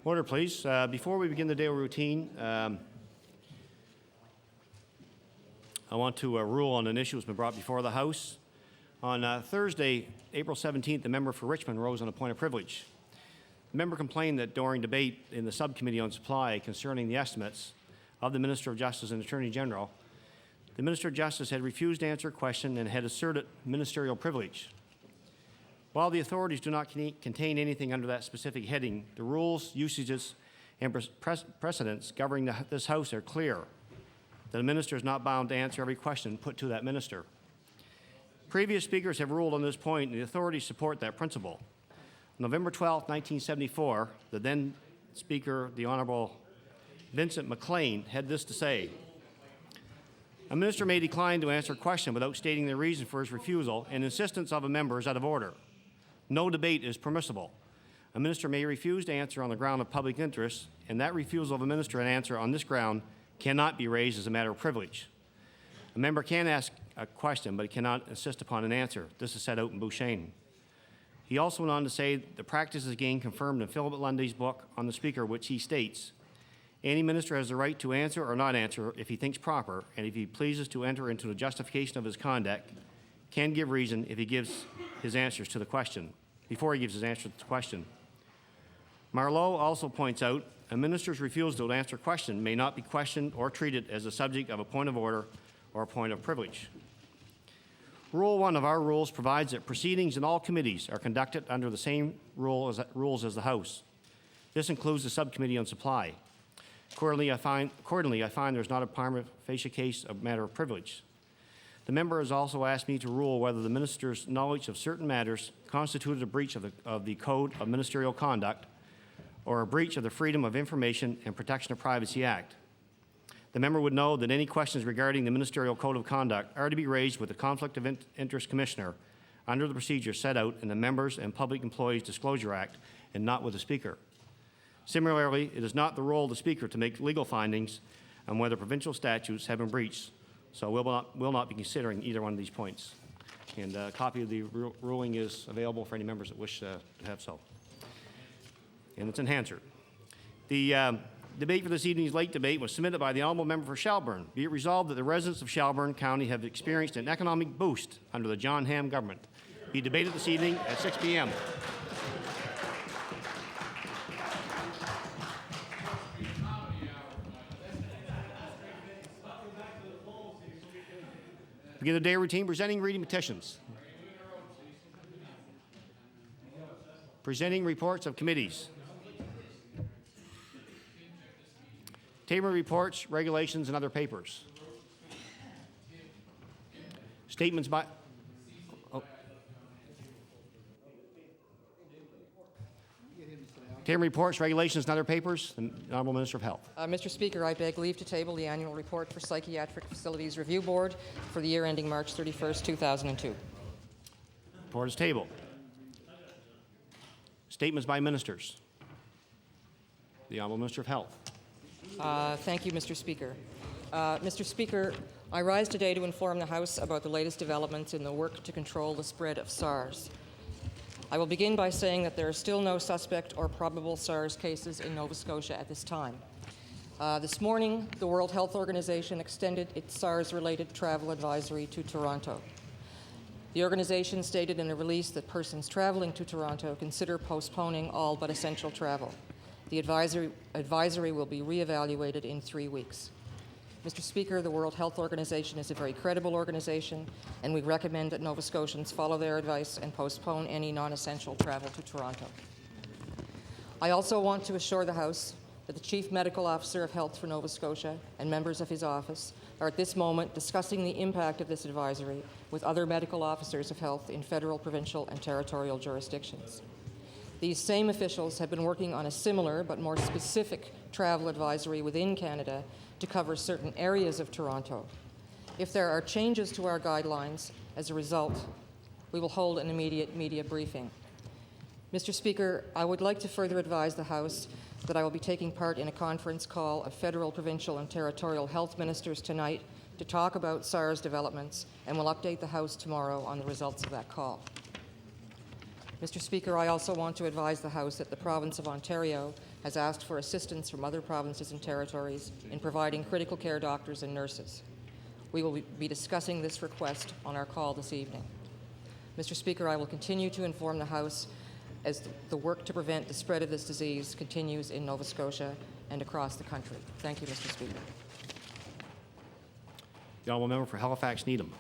Order, please. Before we begin the daily routine, I want to rule on an issue that's been brought before the House. On Thursday, April 17th, the member for Richmond rose on a point of privilege. The member complained that during debate in the subcommittee on supply concerning the estimates of the Minister of Justice and Attorney General, the Minister of Justice had refused to answer a question and had asserted ministerial privilege. While the authorities do not contain anything under that specific heading, the rules, usages, and precedents governing this House are clear that a minister is not bound to answer every question put to that minister. Previous speakers have ruled on this point, and the authorities support that principle. On November 12, 1974, the then Speaker, the Honourable Vincent McLean, had this to say: "A minister may decline to answer a question without stating the reason for his refusal, and insistence of a member is out of order. No debate is permissible. A minister may refuse to answer on the ground of public interest, and that refusal of a minister to answer on this ground cannot be raised as a matter of privilege. A member can ask a question, but he cannot insist upon an answer. This is set out in Bouchain." He also went on to say the practice is again confirmed in Philip Lundy's book on the Speaker, which he states, "Any minister has the right to answer or not answer if he thinks proper, and if he pleases to enter into the justification of his conduct, can give reason if he gives his answers to the question, before he gives his answer to the question." Marleau also points out, a minister's refusal to answer a question may not be questioned or treated as the subject of a point of order or a point of privilege. Rule 1 of our rules provides that proceedings in all committees are conducted under the same rules as the House. This includes the subcommittee on supply. Accordingly, I find there's not a prima facie case of matter of privilege. The member has also asked me to rule whether the minister's knowledge of certain matters constituted a breach of the Code of Ministerial Conduct or a breach of the Freedom of Information and Protection of Privacy Act. The member would know that any questions regarding the Ministerial Code of Conduct are to be raised with the Conflict of Interest Commissioner under the procedure set out in the Members and Public Employees Disclosure Act and not with the Speaker. Similarly, it is not the role of the Speaker to make legal findings on whether provincial statutes have been breached, so we'll not be considering either one of these points. And a copy of the ruling is available for any members that wish to have so. And it's in Hansard. The debate for this evening's late debate was submitted by the Honourable Member for Shelburne. Be it resolved that the residents of Shelburne County have experienced an economic boost under the John Ham government. Be debated this evening at 6 p.m. Begin the day routine presenting reading petitions. Presenting reports of committees. Table reports, regulations, and other papers. Statements by... Table reports, regulations, and other papers. The Honourable Minister of Health. Mr. Speaker, I beg leave to table the annual report for Psychiatric Facilities Review Board for the year ending March 31st, 2002. Report is tabled. Statements by ministers. The Honourable Minister of Health. Thank you, Mr. Speaker. Mr. Speaker, I rise today to inform the House about the latest developments in the work to control the spread of SARS. I will begin by saying that there are still no suspect or probable SARS cases in Nova Scotia at this time. This morning, the World Health Organization extended its SARS-related travel advisory to Toronto. The organization stated in a release that persons traveling to Toronto consider postponing all but essential travel. The advisory will be reevaluated in 3 weeks. Mr. Speaker, the World Health Organization is a very credible organization, and we recommend that Nova Scotians follow their advice and postpone any non-essential travel to Toronto. I also want to assure the House that the Chief Medical Officer of Health for Nova Scotia and members of his office are at this moment discussing the impact of this advisory with other medical officers of health in federal, provincial, and territorial jurisdictions. These same officials have been working on a similar but more specific travel advisory within Canada to cover certain areas of Toronto. If there are changes to our guidelines as a result, we will hold an immediate media briefing. Mr. Speaker, I would like to further advise the House that I will be taking part in a conference call of federal, provincial, and territorial health ministers tonight to talk about SARS developments, and will update the House tomorrow on the results of that call. Mr. Speaker, I also want to advise the House that the province of Ontario has asked for assistance from other provinces and territories in providing critical care doctors and nurses. We will be discussing this request on our call this evening. Mr. Speaker, I will continue to inform the House as the work to prevent the spread of this disease continues in Nova Scotia and across the country. Thank you, Mr. Speaker. The honourable member for Halifax Needham.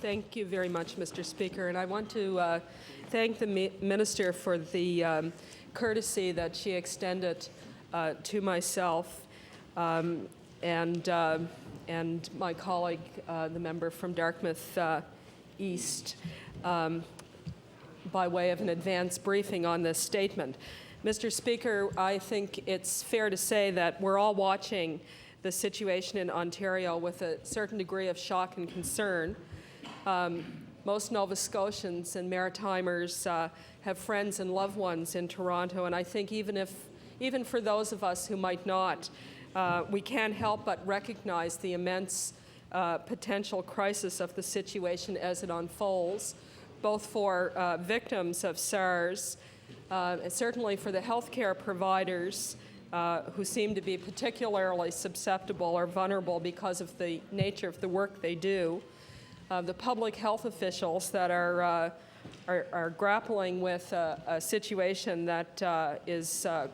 Thank you very much, Mr. Speaker. And I want to thank the Minister for the courtesy that she extended to myself and my colleague, the member from Dartmouth East, by way of an advance briefing on this statement. Mr. Speaker, I think it's fair to say that we're all watching the situation in Ontario with a certain degree of shock and concern. Most Nova Scotians and Maritimers have friends and loved ones in Toronto, and I think even for those of us who might not, we can't help but recognize the immense potential crisis of the situation as it unfolds, both for victims of SARS, and certainly for the healthcare providers who seem to be particularly susceptible or vulnerable because of the nature of the work they do, the public health officials that are grappling with a situation that is, I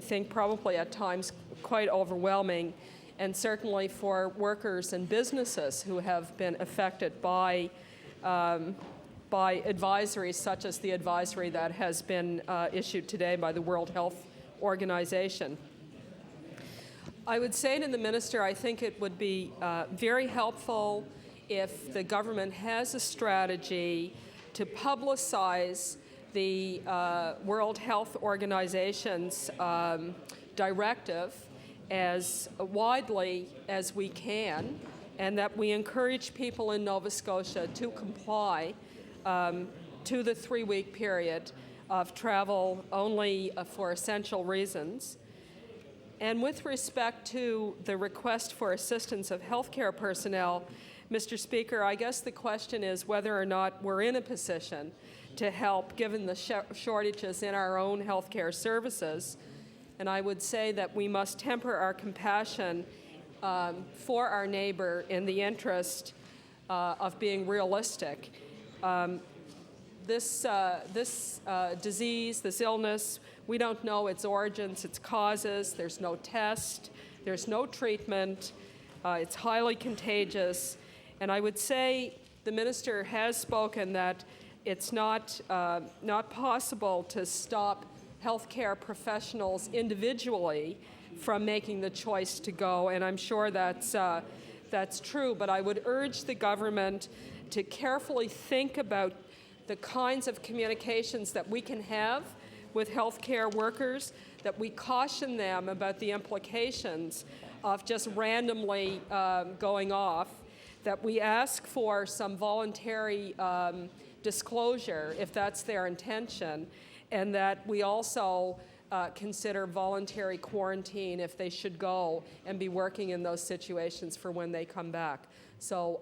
think, probably at times quite overwhelming, and certainly for workers and businesses who have been affected by advisories such as the advisory that has been issued today by the World Health Organization. I would say to the Minister, I think it would be very helpful if the government has a strategy to publicize the World Health Organization's directive as widely as we can, and that we encourage people in Nova Scotia to comply to the 3-week period of travel only for essential reasons. And with respect to the request for assistance of healthcare personnel, Mr. Speaker, I guess the question is whether or not we're in a position to help given the shortages in our own healthcare services. And I would say that we must temper our compassion for our neighbor in the interest of being realistic. This disease, this illness, we don't know its origins, its causes. There's no test. There's no treatment. It's highly contagious. And I would say the Minister has spoken that it's not possible to stop healthcare professionals individually from making the choice to go, and I'm sure that's true. But I would urge the government to carefully think about the kinds of communications that we can have with healthcare workers, that we caution them about the implications of just randomly going off, that we ask for some voluntary disclosure if that's their intention, and that we also consider voluntary quarantine if they should go and be working in those situations for when they come back. So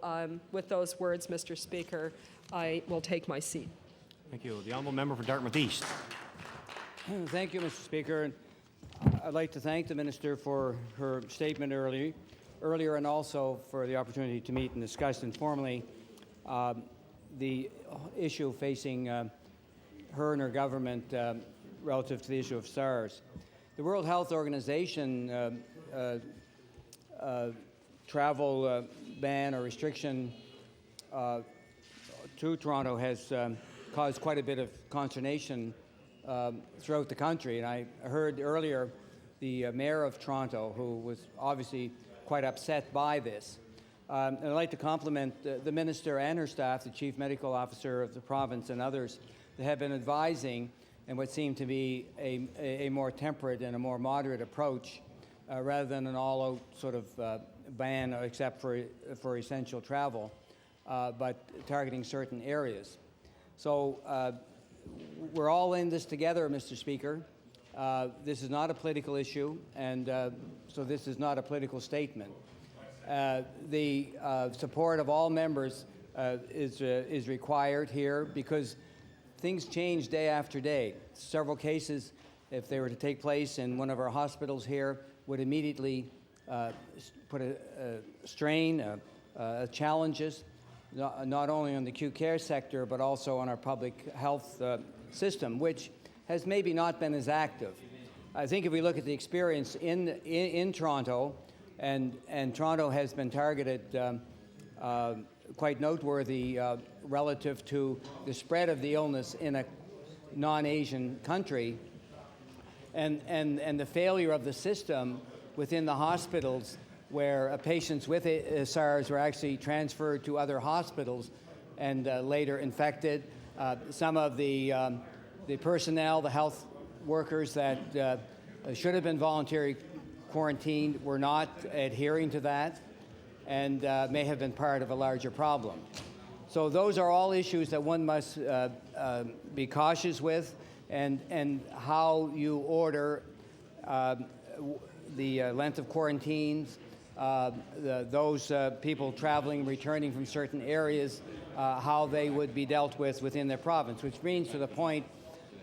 with those words, Mr. Speaker, I will take my seat. Thank you. The honourable member for Dartmouth East. Thank you, Mr. Speaker. I'd like to thank the Minister for her statement earlier and also for the opportunity to meet and discuss informally the issue facing her and her government relative to the issue of SARS. The World Health Organization travel ban or restriction to Toronto has caused quite a bit of consternation throughout the country. And I heard earlier the mayor of Toronto, who was obviously quite upset by this. And I'd like to compliment the minister and her staff, the chief medical officer of the province and others that have been advising in what seemed to be a more temperate and a more moderate approach rather than an all-out sort of ban except for essential travel, but targeting certain areas. So we're all in this together, Mr. Speaker. This is not a political issue, and so this is not a political statement. The support of all members is required here because things change day after day. Several cases if they were to take place in one of our hospitals here, would immediately put a strain, challenges, not only on the acute care sector, but also on our public health system, which has maybe not been as active. I think if we look at the experience in Toronto, and Toronto has been targeted quite noteworthy relative to the spread of the illness in a non-Asian country, and the failure of the system within the hospitals where patients with SARS were actually transferred to other hospitals and later infected. Some of the personnel, the health workers that should have been voluntary quarantined were not adhering to that and may have been part of a larger problem. So those are all issues that one must be cautious with, and how you order the length of quarantines, those people traveling, returning from certain areas, how they would be dealt with within their province, which brings to the point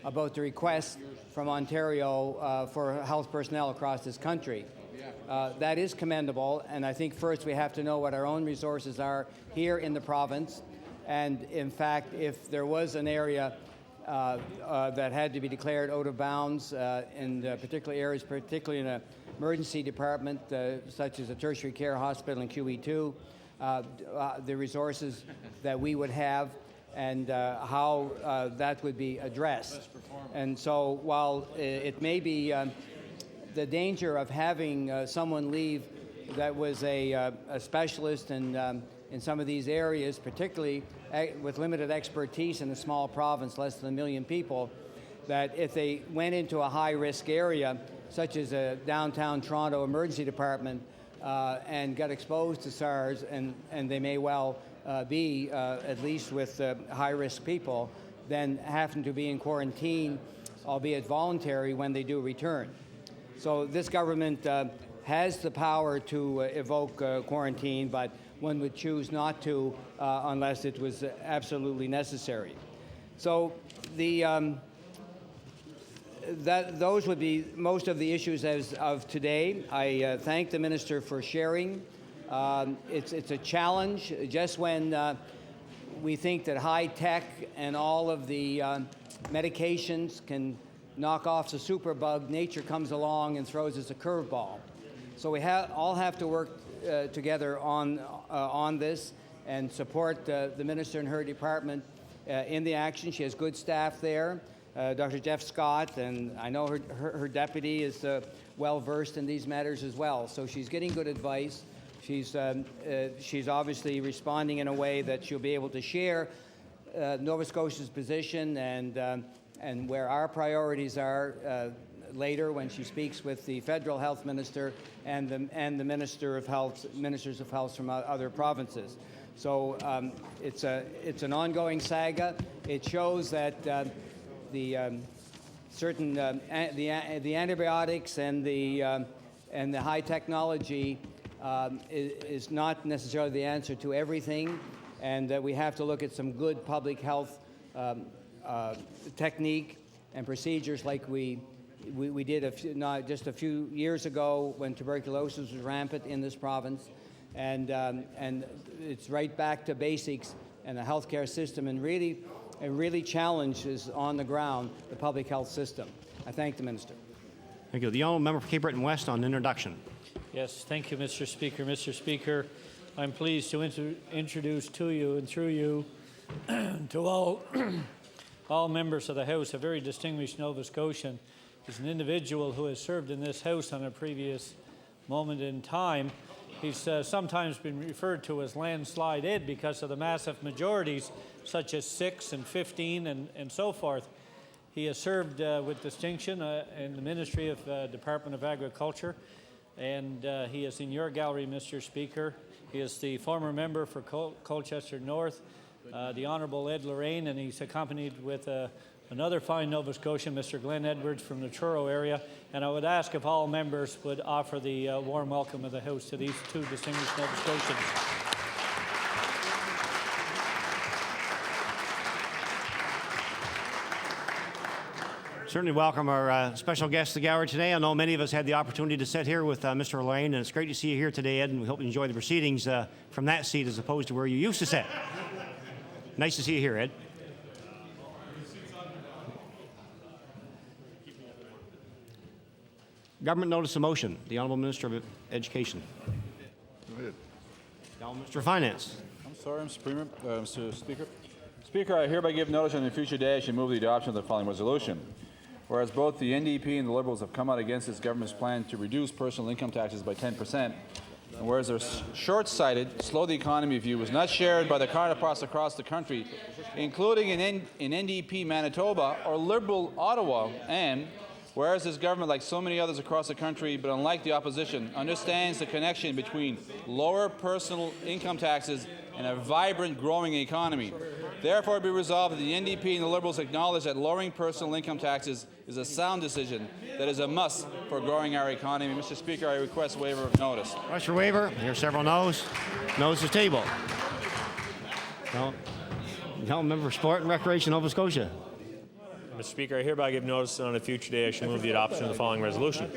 about the request from Ontario for health personnel across this country. That is commendable, and I think first we have to know what our own resources are here in the province, and in fact, if there was an area that had to be declared out of bounds in particular areas, particularly in an emergency department, such as a tertiary care hospital in QE2, the resources that we would have and how that would be addressed. And so while it may be the danger of having someone leave that was a specialist in some of these areas, particularly with limited expertise in a small province, less than 1 million people, that if they went into a high-risk area, such as a downtown Toronto emergency department, and got exposed to SARS, and they may well be, at least with high-risk people, then having to be in quarantine, albeit voluntary, when they do return. So this government has the power to evoke quarantine, but one would choose not to unless it was absolutely necessary. So those would be most of the issues as of today. I thank the Minister for sharing. It's a challenge. Just when we think that high tech and all of the medications can knock off the superbug, nature comes along and throws us a curveball. So we all have to work together on this and support the Minister and her department in the action. She has good staff there. Dr. Jeff Scott, and I know her deputy is well versed in these matters as well. So she's getting good advice. She's obviously responding in a way that she'll be able to share Nova Scotia's position and where our priorities are later when she speaks with the federal health minister and the ministers of health from other provinces. So it's an ongoing saga. It shows that the antibiotics and the high technology is not necessarily the answer to everything, and that we have to look at some good public health technique and procedures like we did just a few years ago when tuberculosis was rampant in this province, and it's right back to basics and the healthcare system, and really challenges on the ground the public health system. I thank the Minister. Thank you. The honourable member for Cape Breton West on introduction. Yes, thank you, Mr. Speaker. Mr. Speaker, I'm pleased to introduce to you and through you to all members of the House, a very distinguished Nova Scotian. He's an individual who has served in this House on a previous moment in time. He's sometimes been referred to as landslide Ed because of the massive majorities, such as 6 and 15 and so forth. He has served with distinction in the Ministry of Department of Agriculture, and he is in your gallery, Mr. Speaker. He is the former member for Colchester North, the Honourable Ed Lorraine, and he's accompanied with another fine Nova Scotian, Mr. Glenn Edwards from the Truro area. And I would ask if all members would offer the warm welcome of the House to these two distinguished Nova Scotians. Certainly welcome our special guest to the gallery today. I know many of us had the opportunity to sit here with Mr. Lane, and it's great to see you here today, Ed, and we hope you enjoy the proceedings from that seat as opposed to where you used to sit. Nice to see you here, Ed. Government notice of motion. The Honourable Minister of Education. Go ahead. The Honourable Minister of Finance. I'm sorry, Mr. Speaker. Speaker, I hereby give notice on the future day I should move the adoption of the following resolution. Whereas both the NDP and the Liberals have come out against this government's plan to reduce personal income taxes by 10%, and whereas their short-sighted, slow the economy view was not shared by the counterparts across the country, including in NDP Manitoba or Liberal Ottawa, and whereas this government, like so many others across the country, but unlike the opposition, understands the connection between lower personal income taxes and a vibrant, growing economy. Therefore, be resolved that the NDP and the Liberals acknowledge that lowering personal income taxes is a sound decision that is a must for growing our economy. Mr. Speaker, I request waiver of notice. Request for waiver. Here are several noes. Noes is tabled. No member for Sport and Recreation, Nova Scotia. Mr. Speaker, I hereby give notice that on a future day I shall move the adoption of the following resolution.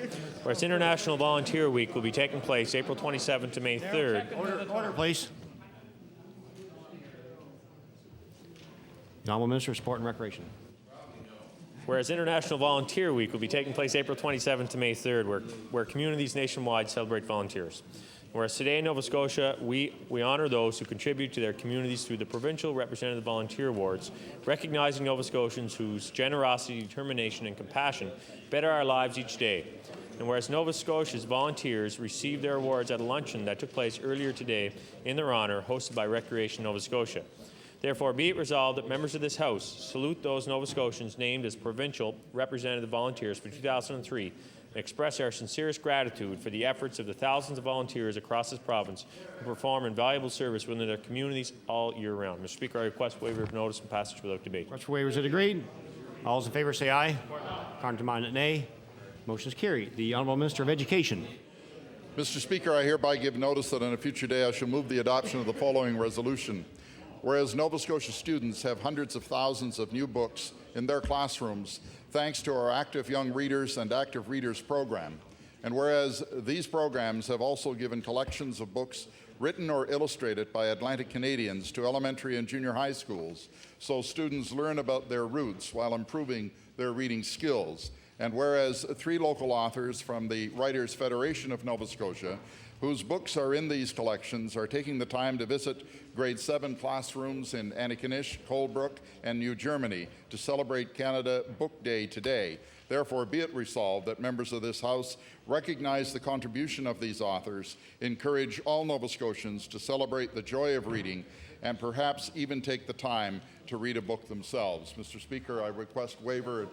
Whereas International Volunteer Week will be taking place April 27th to May 3rd. Order, please. The Honourable Minister of Sport and Recreation. Whereas International Volunteer Week will be taking place April 27th to May 3rd, where communities nationwide celebrate volunteers. Whereas today in Nova Scotia, we honour those who contribute to their communities through the Provincial Representative Volunteer Awards, recognizing Nova Scotians whose generosity, determination and compassion better our lives each day. And whereas Nova Scotia's volunteers received their awards at a luncheon that took place earlier today in their honour, hosted by Recreation Nova Scotia. Therefore, be it resolved that members of this House salute those Nova Scotians named as Provincial Representative Volunteers for 2003 and express our sincerest gratitude for the efforts of the thousands of volunteers across this province who perform invaluable service within their communities all year round. Mr. Speaker, I request waiver of notice and passage without debate. Request for waiver is agreed. All those in favour say aye. Contrary-minded, nay. Motion is carried. The Honourable Minister of Education. Mr. Speaker, I hereby give notice that on a future day I shall move the adoption of the following resolution. Whereas Nova Scotia students have hundreds of thousands of new books in their classrooms thanks to our Active Young Readers and Active Readers program, and whereas these programs have also given collections of books written or illustrated by Atlantic Canadians to elementary and junior high schools, so students learn about their roots while improving their reading skills, and whereas 3 local authors from the Writers' Federation of Nova Scotia whose books are in these collections are taking the time to visit grade 7 classrooms in Antigonish, Colebrook, and New Germany to celebrate Canada Book Day today. Therefore, be it resolved that members of this House recognize the contribution of these authors, encourage all Nova Scotians to celebrate the joy of reading, and perhaps even take the time to read a book themselves. Mr. Speaker, I request waiver,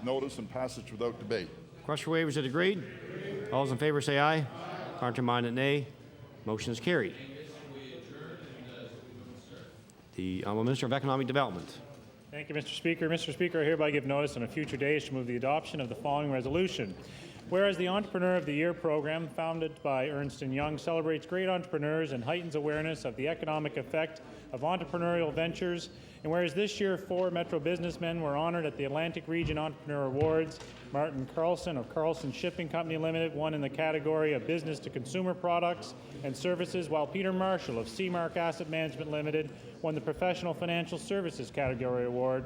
notice, and passage without debate. Request for waiver is agreed. All those in favour say aye. Contrary-minded, nay. Motion is carried. The Honourable Minister of Economic Development. Thank you, Mr. Speaker. Mr. Speaker, I hereby give notice on a future day to move the adoption of the following resolution. Whereas the Entrepreneur of the Year program, founded by Ernst & Young, celebrates great entrepreneurs and heightens awareness of the economic effect of entrepreneurial ventures, and whereas this year 4 Metro businessmen were honored at the Atlantic Region Entrepreneur Awards, Martin Carlson of Carlson Shipping Company Limited won in the category of business to consumer products and services, while Peter Marshall of Seamark Asset Management Limited won the professional financial services category award.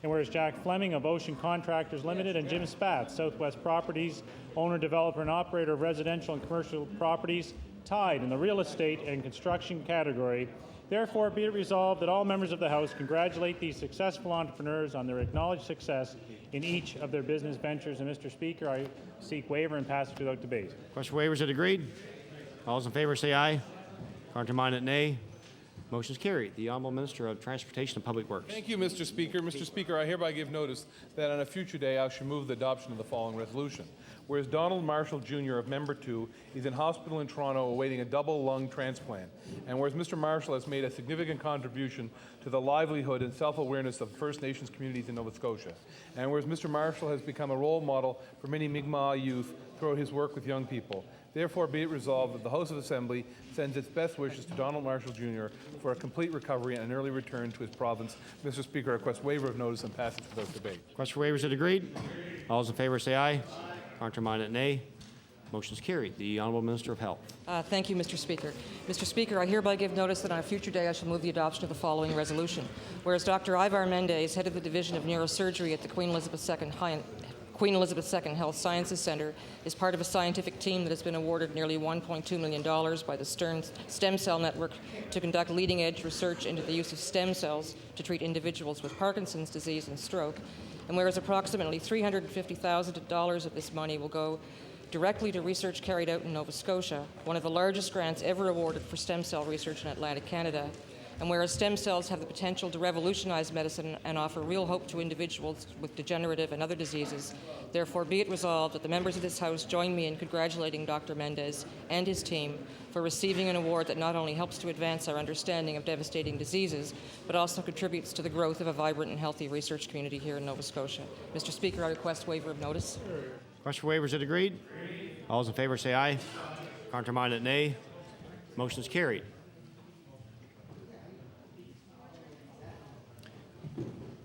And whereas Jack Fleming of Ocean Contractors Limited and Jim Spatz, Southwest Properties, owner, developer, and operator of residential and commercial properties, tied in the real estate and construction category. Therefore, be it resolved that all members of the House congratulate these successful entrepreneurs on their acknowledged success in each of their business ventures. And Mr. Speaker, I seek waiver and passage without debate. Question for waiver is agreed. All those in favour say aye. Contrary-minded, nay. Motion is carried. The Honourable Minister of Transportation and Public Works. Thank you, Mr. Speaker. Mr. Speaker, I hereby give notice that on a future day I shall move the adoption of the following resolution. Whereas Donald Marshall Jr. of Member 2 is in hospital in Toronto awaiting a double lung transplant, and whereas Mr. Marshall has made a significant contribution to the livelihood and self-awareness of First Nations communities in Nova Scotia, and whereas Mr. Marshall has become a role model for many Mi'kmaq youth throughout his work with young people, Therefore, be it resolved that the House of Assembly sends its best wishes to Donald Marshall Jr. for a complete recovery and an early return to his province. Mr. Speaker, I request waiver of notice and passage without debate. Request for waivers is agreed. All those in favor say aye. Counterminded, nay. Motion is carried. The Honourable Minister of Health. Thank you, Mr. Speaker. Mr. Speaker, I hereby give notice that on a future day I shall move the adoption of the following resolution. Whereas Dr. Ivar Mendez, head of the Division of Neurosurgery at the Queen Elizabeth II Health Sciences Centre, is part of a scientific team that has been awarded nearly $1.2 million by the Stem Cell Network to conduct leading-edge research into the use of stem cells to treat individuals with Parkinson's disease and stroke. And whereas approximately $350,000 of this money will go directly to research carried out in Nova Scotia, one of the largest grants ever awarded for stem cell research in Atlantic Canada. And whereas stem cells have the potential to revolutionize medicine and offer real hope to individuals with degenerative and other diseases, therefore be it resolved that the members of this House join me in congratulating Dr. Mendez and his team for receiving an award that not only helps to advance our understanding of devastating diseases, but also contributes to the growth of a vibrant and healthy research community here in Nova Scotia. Mr. Speaker, I request waiver of notice. Request for waivers is agreed. All those in favor say aye. Counterminded, nay. Motion is carried.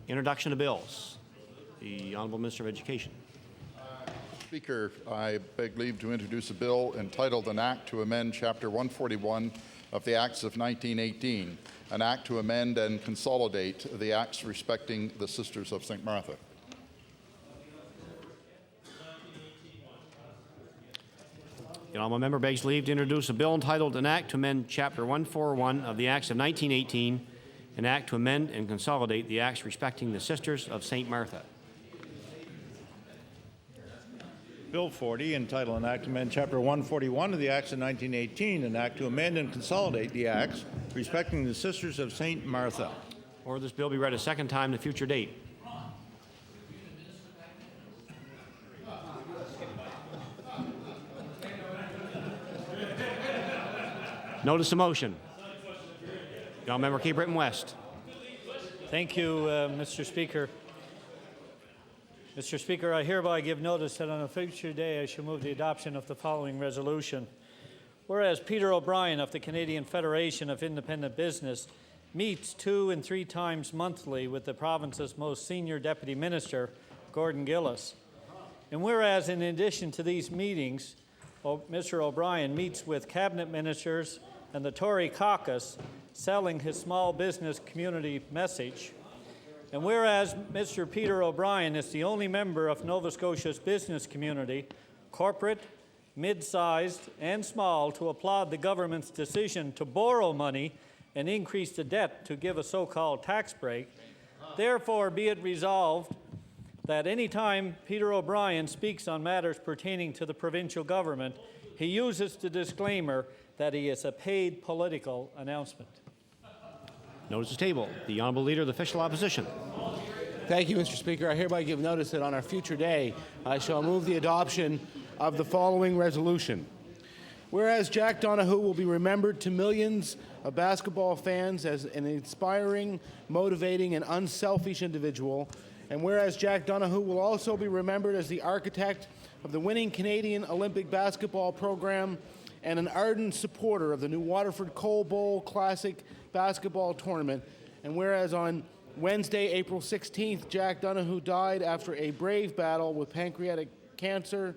Introduction of bills. The Honourable Minister of Education. Speaker, I beg leave to introduce a bill entitled An Act to Amend Chapter 141 of the Acts of 1918, an act to amend and consolidate the acts respecting the Sisters of St. Martha. The honourable member begs leave to introduce a bill entitled An Act to Amend Chapter 141 of the Acts of 1918, an act to amend and consolidate the acts respecting the Sisters of St. Martha. Bill 40, entitled An Act to Amend Chapter 141 of the Acts of 1918, an act to amend and consolidate the acts respecting the Sisters of St. Martha. Or this bill be read a second time at a future date. Notice of motion. The honourable member Cape Breton West. Thank you, Mr. Speaker. Mr. Speaker, I hereby give notice that on a future day I shall move the adoption of the following resolution. Whereas Peter O'Brien of the Canadian Federation of Independent Business meets 2 and 3 times monthly with the province's most senior deputy minister, Gordon Gillis. And whereas in addition to these meetings, Mr. O'Brien meets with cabinet ministers and the Tory caucus selling his small business community message. And whereas Mr. Peter O'Brien is the only member of Nova Scotia's business community, corporate, mid-sized, and small, to applaud the government's decision to borrow money and increase the debt to give a so-called tax break, therefore be it resolved that any time Peter O'Brien speaks on matters pertaining to the provincial government, he uses the disclaimer that he is a paid political announcement. Notice is tabled. The honourable leader of the official opposition. Thank you, Mr. Speaker. I hereby give notice that on our future day I shall move the adoption of the following resolution. Whereas Jack Donahue will be remembered to millions of basketball fans as an inspiring, motivating, and unselfish individual, and whereas Jack Donahue will also be remembered as the architect of the winning Canadian Olympic basketball program and an ardent supporter of the new Waterford Coal Bowl Classic basketball tournament, and whereas on Wednesday, April 16th, Jack Donahue died after a brave battle with pancreatic cancer,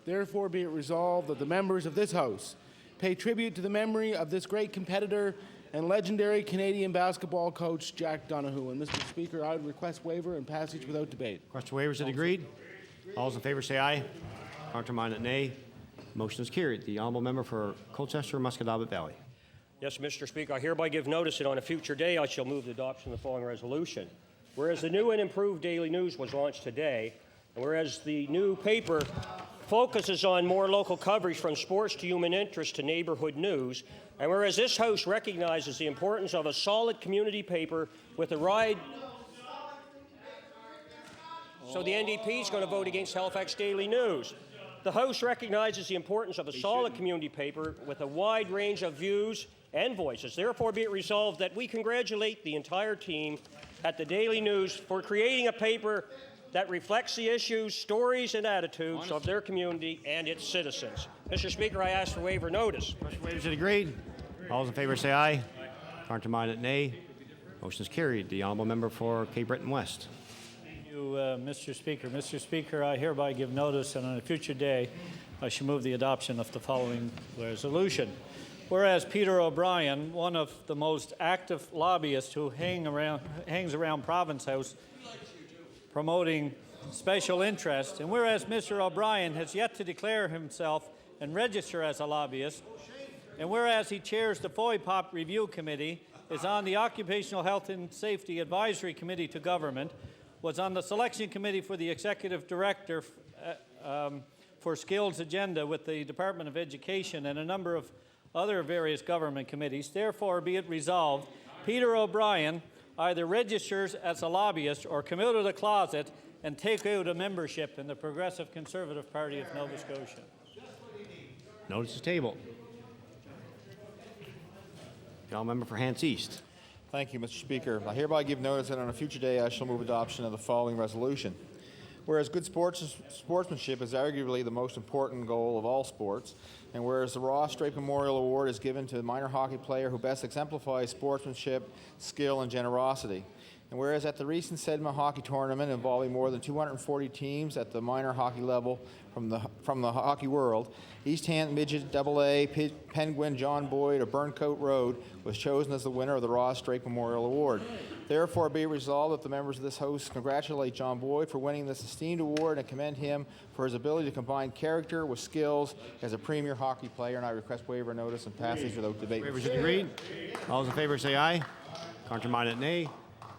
therefore be it resolved that the members of this House pay tribute to the memory of this great competitor and legendary Canadian basketball coach, Jack Donahue. And Mr. Speaker, I would request waiver and passage without debate. Request for waivers is agreed. All those in favour say aye. Counterminded, nay. Motion is carried. The honourable member for Colchester, Musquodoboit Valley. Yes, Mr. Speaker, I hereby give notice that on a future day I shall move the adoption of the following resolution. Whereas the new and improved Daily News was launched today, and whereas the new paper focuses on more local coverage from sports to human interest to neighbourhood news, and whereas this House recognizes the importance of a solid community paper with a wide... So the NDP is going to vote against Halifax Daily News. The House recognizes the importance of a solid community paper with a wide range of views and voices. Therefore, be it resolved that we congratulate the entire team at the Daily News for creating a paper that reflects the issues, stories, and attitudes of their community and its citizens. Mr. Speaker, I ask for waiver notice. Question for waivers is agreed. All those in favor say aye. Counterminded, nay. Motion is carried. The honourable member for Cape Breton West. Thank you, Mr. Speaker. Mr. Speaker, I hereby give notice, and on a future day, I shall move the adoption of the following resolution. Whereas Peter O'Brien, one of the most active lobbyists who hangs around Province House promoting special interest, and whereas Mr. O'Brien has yet to declare himself and register as a lobbyist, and whereas he chairs the FOIPOP Review Committee, is on the Occupational Health and Safety Advisory Committee to Government, was on the Selection Committee for the Executive Director for Skills Agenda with the Department of Education and a number of other various government committees. Therefore, be it resolved, Peter O'Brien either registers as a lobbyist or come out of the closet and take out a membership in the Progressive Conservative Party of Nova Scotia. Notice is tabled. The honourable member for Hants East. Thank you, Mr. Speaker. I hereby give notice that on a future day I shall move adoption of the following resolution. Whereas good sportsmanship is arguably the most important goal of all sports, and whereas the Ross Drake Memorial Award is given to the minor hockey player who best exemplifies sportsmanship, skill, and generosity, and whereas at the recent Sedma hockey tournament involving more than 240 teams at the minor hockey level from the hockey world, East Hants Midget AA Penguin John Boyd of Burncoat Road was chosen as the winner of the Ross Drake Memorial Award. Therefore, be it resolved that the members of this House congratulate John Boyd for winning this esteemed award and commend him for his ability to combine character with skills as a premier hockey player, and I request waiver notice and passage without debate. Waivers is agreed. All those in favor say aye. Counterminded, nay.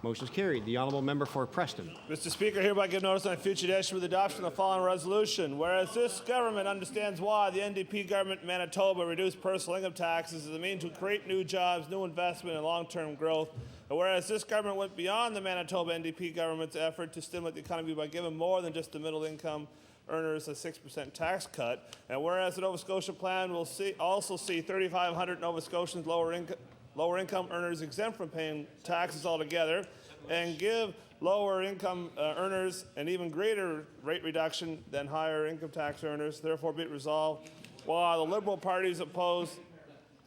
Motion is carried. The honourable member for Preston. Mr. Speaker, hereby give notice on a future day with adoption of the following resolution. Whereas this government understands why the NDP government in Manitoba reduced personal income taxes as a means to create new jobs, new investment, and long-term growth. And whereas this government went beyond the Manitoba NDP government's effort to stimulate the economy by giving more than just the middle income earners a 6% tax cut. And whereas the Nova Scotia plan will also see 3,500 Nova Scotians lower income earners exempt from paying taxes altogether, and give lower income earners an even greater rate reduction than higher income tax earners. Therefore, be it resolved, while the Liberal parties oppose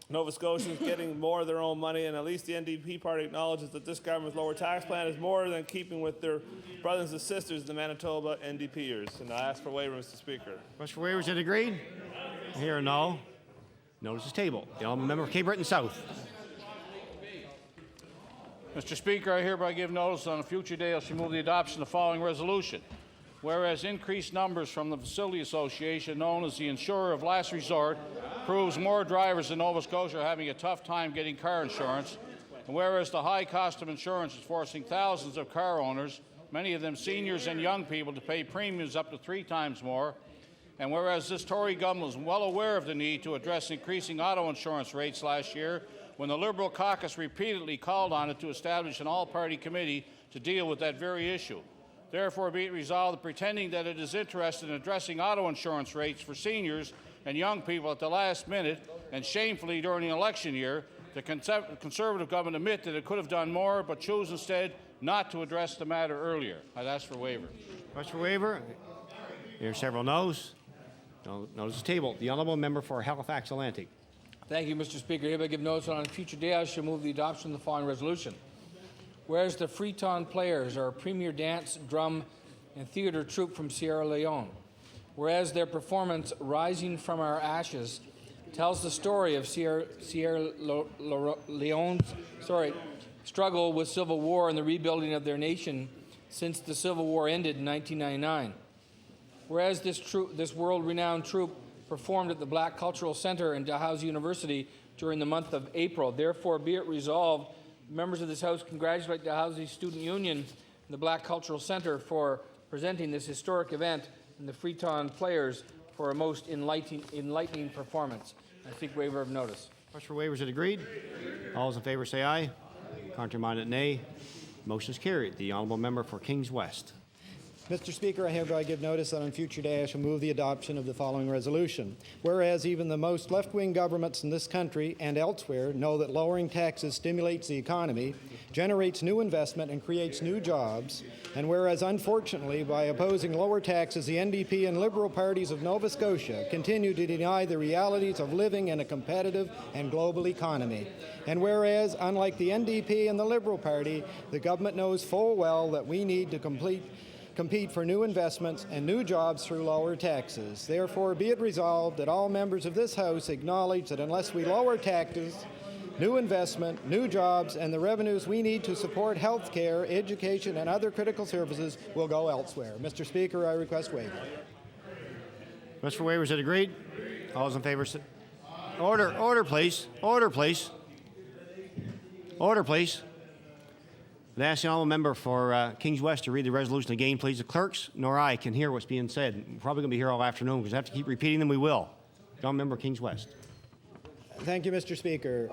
Nova Scotians getting more of their own money, and at least the NDP party acknowledges that this government's lower tax plan is more than keeping with their brothers and sisters, the Manitoba NDPers. And I ask for waiver, Mr. Speaker. Question for waivers is agreed. Here or no. Notice is tabled. The honourable member for Cape Breton South. Mr. Speaker, I hereby give notice on a future day I shall move the adoption of the following resolution. Whereas increased numbers from the Facility Association, known as the insurer of last resort, proves more drivers in Nova Scotia are having a tough time getting car insurance, and whereas the high cost of insurance is forcing thousands of car owners, many of them seniors and young people, to pay premiums up to 3 times more, and whereas this Tory government was well aware of the need to address increasing auto insurance rates last year, when the Liberal caucus repeatedly called on it to establish an all-party committee to deal with that very issue. Therefore, be it resolved that pretending that it is interested in addressing auto insurance rates for seniors and young people at the last minute, and shamefully during the election year, the Conservative government admit that it could have done more, but chose instead not to address the matter earlier. I'd ask for waiver. Question for waiver. Here are several noes. Notice is tabled. The honourable member for Halifax Atlantic. Thank you, Mr. Speaker. Hereby give notice on a future day I shall move the adoption of the following resolution. Whereas the Freetown Players are a premier dance, drum, and theatre troupe from Sierra Leone. Whereas their performance, Rising from Our Ashes, tells the story of Sierra Leone's struggle with civil war and the rebuilding of their nation since the Civil War ended in 1999. Whereas this world-renowned troupe performed at the Black Cultural Center in Dalhousie University during the month of April. Therefore, be it resolved, members of this House congratulate Dalhousie Student Union and the Black Cultural Center for presenting this historic event and the Freetown Players for a most enlightening performance. I seek waiver of notice. Question for waivers is agreed. All those in favor say aye. Counterminded, nay. Motion is carried. The honourable member for Kings West. Mr. Speaker, I hereby give notice that on future day I shall move the adoption of the following resolution. Whereas even the most left-wing governments in this country and elsewhere know that lowering taxes stimulates the economy, generates new investment, and creates new jobs, and whereas unfortunately by opposing lower taxes the NDP and Liberal parties of Nova Scotia continue to deny the realities of living in a competitive and global economy. And whereas, unlike the NDP and the Liberal Party, the government knows full well that we need to compete for new investments and new jobs through lower taxes. Therefore, be it resolved that all members of this House acknowledge that unless we lower taxes, new investment, new jobs, and the revenues we need to support health care, education, and other critical services will go elsewhere. Mr. Speaker, I request waiver. Request for waivers, is it agreed? All those in favor say... Order, please. Order, please. Order, please. I ask the honourable member for Kings West to read the resolution again, please. The clerks nor I can hear what's being said. We're probably going to be here all afternoon because I have to keep repeating them. We will. The honourable member, Kings West. Thank you, Mr. Speaker.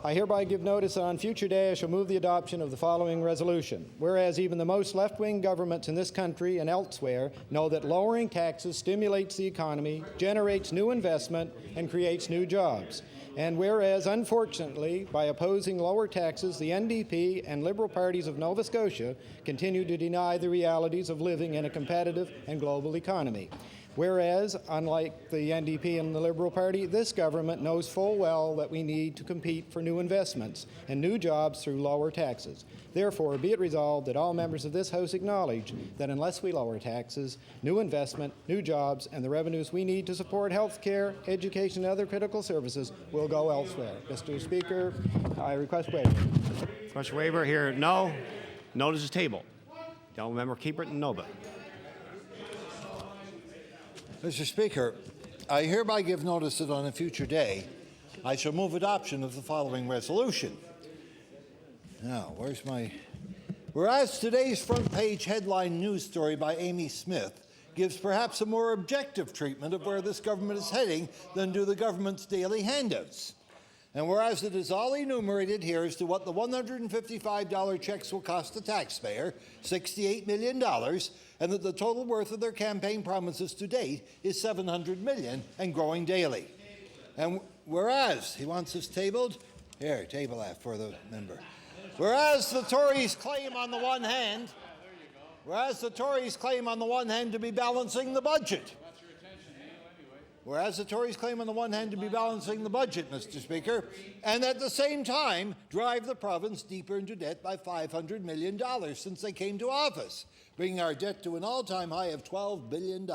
I hereby give notice that on future day I shall move the adoption of the following resolution. Whereas even the most left-wing governments in this country and elsewhere know that lowering taxes stimulates the economy, generates new investment, and creates new jobs. And whereas, unfortunately, by opposing lower taxes, the NDP and Liberal parties of Nova Scotia continue to deny the realities of living in a competitive and global economy. Whereas, unlike the NDP and the Liberal Party, this government knows full well that we need to compete for new investments and new jobs through lower taxes. Therefore, be it resolved that all members of this House acknowledge that unless we lower taxes, new investment, new jobs, and the revenues we need to support health care, education, and other critical services will go elsewhere. Mr. Speaker, I request waiver. Request for waiver here. No. Notice is tabled. The honourable member Keepert and Nova. Mr. Speaker, I hereby give notice that on a future day I shall move adoption of the following resolution. Now, whereas today's front page headline news story by Amy Smith gives perhaps a more objective treatment of where this government is heading than do the government's daily handouts. And whereas it is all enumerated here as to what the $155 checks will cost the taxpayer, $68 million, and that the total worth of their campaign promises to date is $700 million and growing daily. And whereas, he wants this tabled, here, table that for the member. Whereas the Tories claim on the one hand, to be balancing the budget. Whereas the Tories claim on the one hand to be balancing the budget, Mr. Speaker, and at the same time drive the province deeper into debt by $500 million since they came to office, bringing our debt to an all-time high of $12 billion.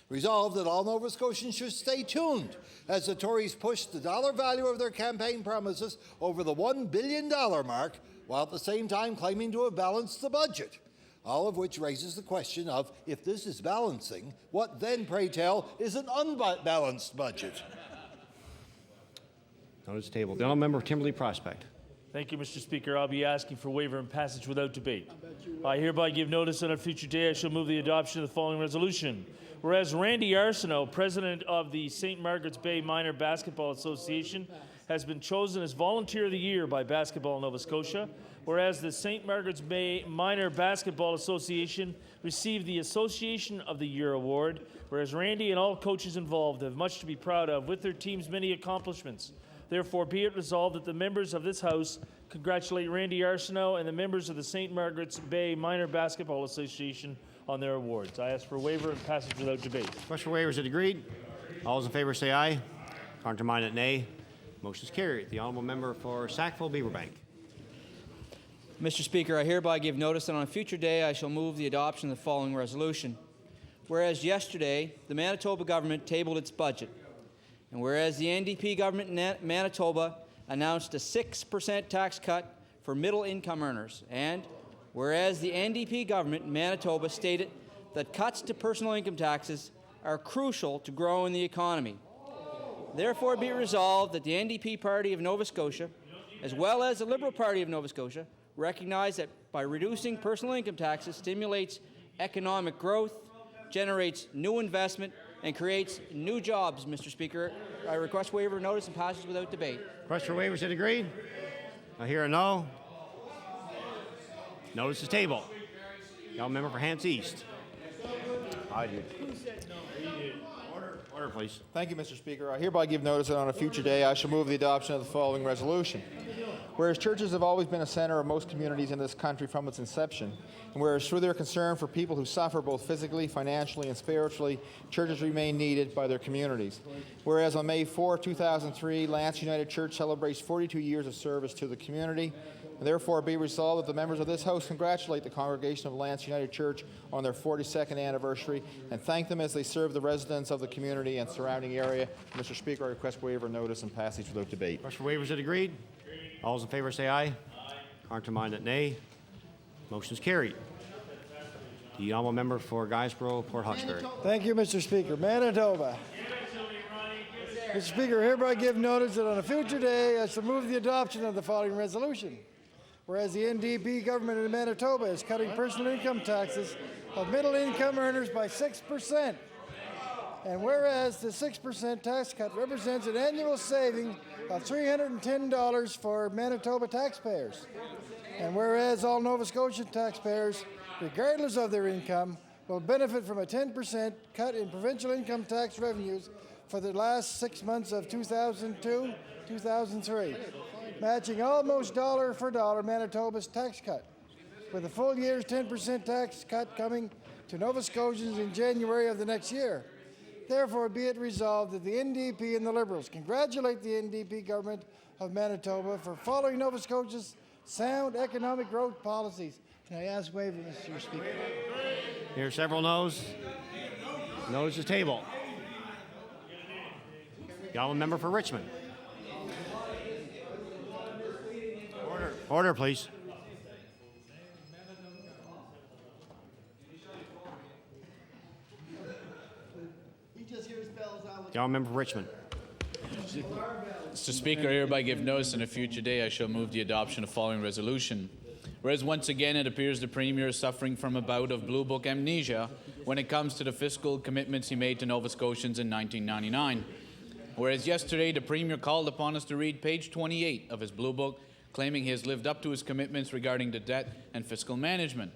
Resolved that all Nova Scotians should stay tuned as the Tories push the dollar value of their campaign promises over the $1 billion mark, while at the same time claiming to have balanced the budget. All of which raises the question of, if this is balancing, what then, pray tell, is an unbalanced budget? Notice table. The honourable member of Timberley Prospect. Thank you, Mr. Speaker. I'll be asking for waiver and passage without debate. I hereby give notice that on a future day I shall move the adoption of the following resolution. Whereas Randy Arsenault, president of the St. Margaret's Bay Minor Basketball Association, has been chosen as Volunteer of the Year by Basketball Nova Scotia. Whereas the St. Margaret's Bay Minor Basketball Association received the Association of the Year award, whereas Randy and all coaches involved have much to be proud of with their team's many accomplishments. Therefore, be it resolved that the members of this House congratulate Randy Arsenault and the members of the St. Margaret's Bay Minor Basketball Association on their awards. I ask for waiver and passage without debate. Question for waiver, is it agreed? All those in favour say aye. Contraminded nay. Motion is carried. The honourable member for Sackville-Beaverbank. Mr. Speaker, I hereby give notice that on a future day I shall move the adoption of the following resolution. Whereas yesterday, the Manitoba government tabled its budget, and whereas the NDP government in Manitoba announced a 6% tax cut for middle-income earners, and whereas the NDP government in Manitoba stated that cuts to personal income taxes are crucial to growing the economy. Therefore, be it resolved that the NDP Party of Nova Scotia, as well as the Liberal Party of Nova Scotia, recognize that by reducing personal income taxes stimulates economic growth, generates new investment, and creates new jobs. Mr. Speaker, I request waiver of notice and passage without debate. Request for waiver, is it agreed? I hear a no. Notice is tabled. The honourable member for Hants East. I did. Order, please. Thank you, Mr. Speaker. I hereby give notice that on a future day I shall move the adoption of the following resolution. Whereas churches have always been a center of most communities in this country from its inception, and whereas through their concern for people who suffer both physically, financially, and spiritually, churches remain needed by their communities. Whereas on May 4, 2003, Lance United Church celebrates 42 years of service to the community, and therefore be resolved that the members of this House congratulate the congregation of Lance United Church on their 42nd anniversary and thank them as they serve the residents of the community and surrounding area. Mr. Speaker, I request waiver of notice and passage without debate. Request for waivers, is agreed? All those in favor say aye. Counterminded, nay. Motion is carried. The honourable member for Guysborough, Port Hawkesbury. Thank you, Mr. Speaker. Manitoba. Mr. Speaker, I hereby give notice that on a future day I shall move the adoption of the following resolution. Whereas the NDP government in Manitoba is cutting personal income taxes of middle income earners by 6%. And whereas the 6% tax cut represents an annual saving of $310 for Manitoba taxpayers. And whereas all Nova Scotian taxpayers, regardless of their income, will benefit from a 10% cut in provincial income tax revenues for the last 6 months of 2002-2003, matching almost dollar for dollar Manitoba's tax cut, with a full year's 10% tax cut coming to Nova Scotians in January of the next year. Therefore, be it resolved that the NDP and the Liberals congratulate the NDP government of Manitoba for following Nova Scotia's sound economic growth policies. Can I ask waiver, Mr. Speaker? Here are several noes. Noes is table. The honourable member for Richmond. Order, please. The honourable member for Richmond. Mr. Speaker, I hereby give notice on a future day I shall move the adoption of the following resolution. Whereas once again it appears the Premier is suffering from a bout of Blue Book amnesia when it comes to the fiscal commitments he made to Nova Scotians in 1999. Whereas yesterday the Premier called upon us to read page 28 of his Blue Book, claiming he has lived up to his commitments regarding the debt and fiscal management.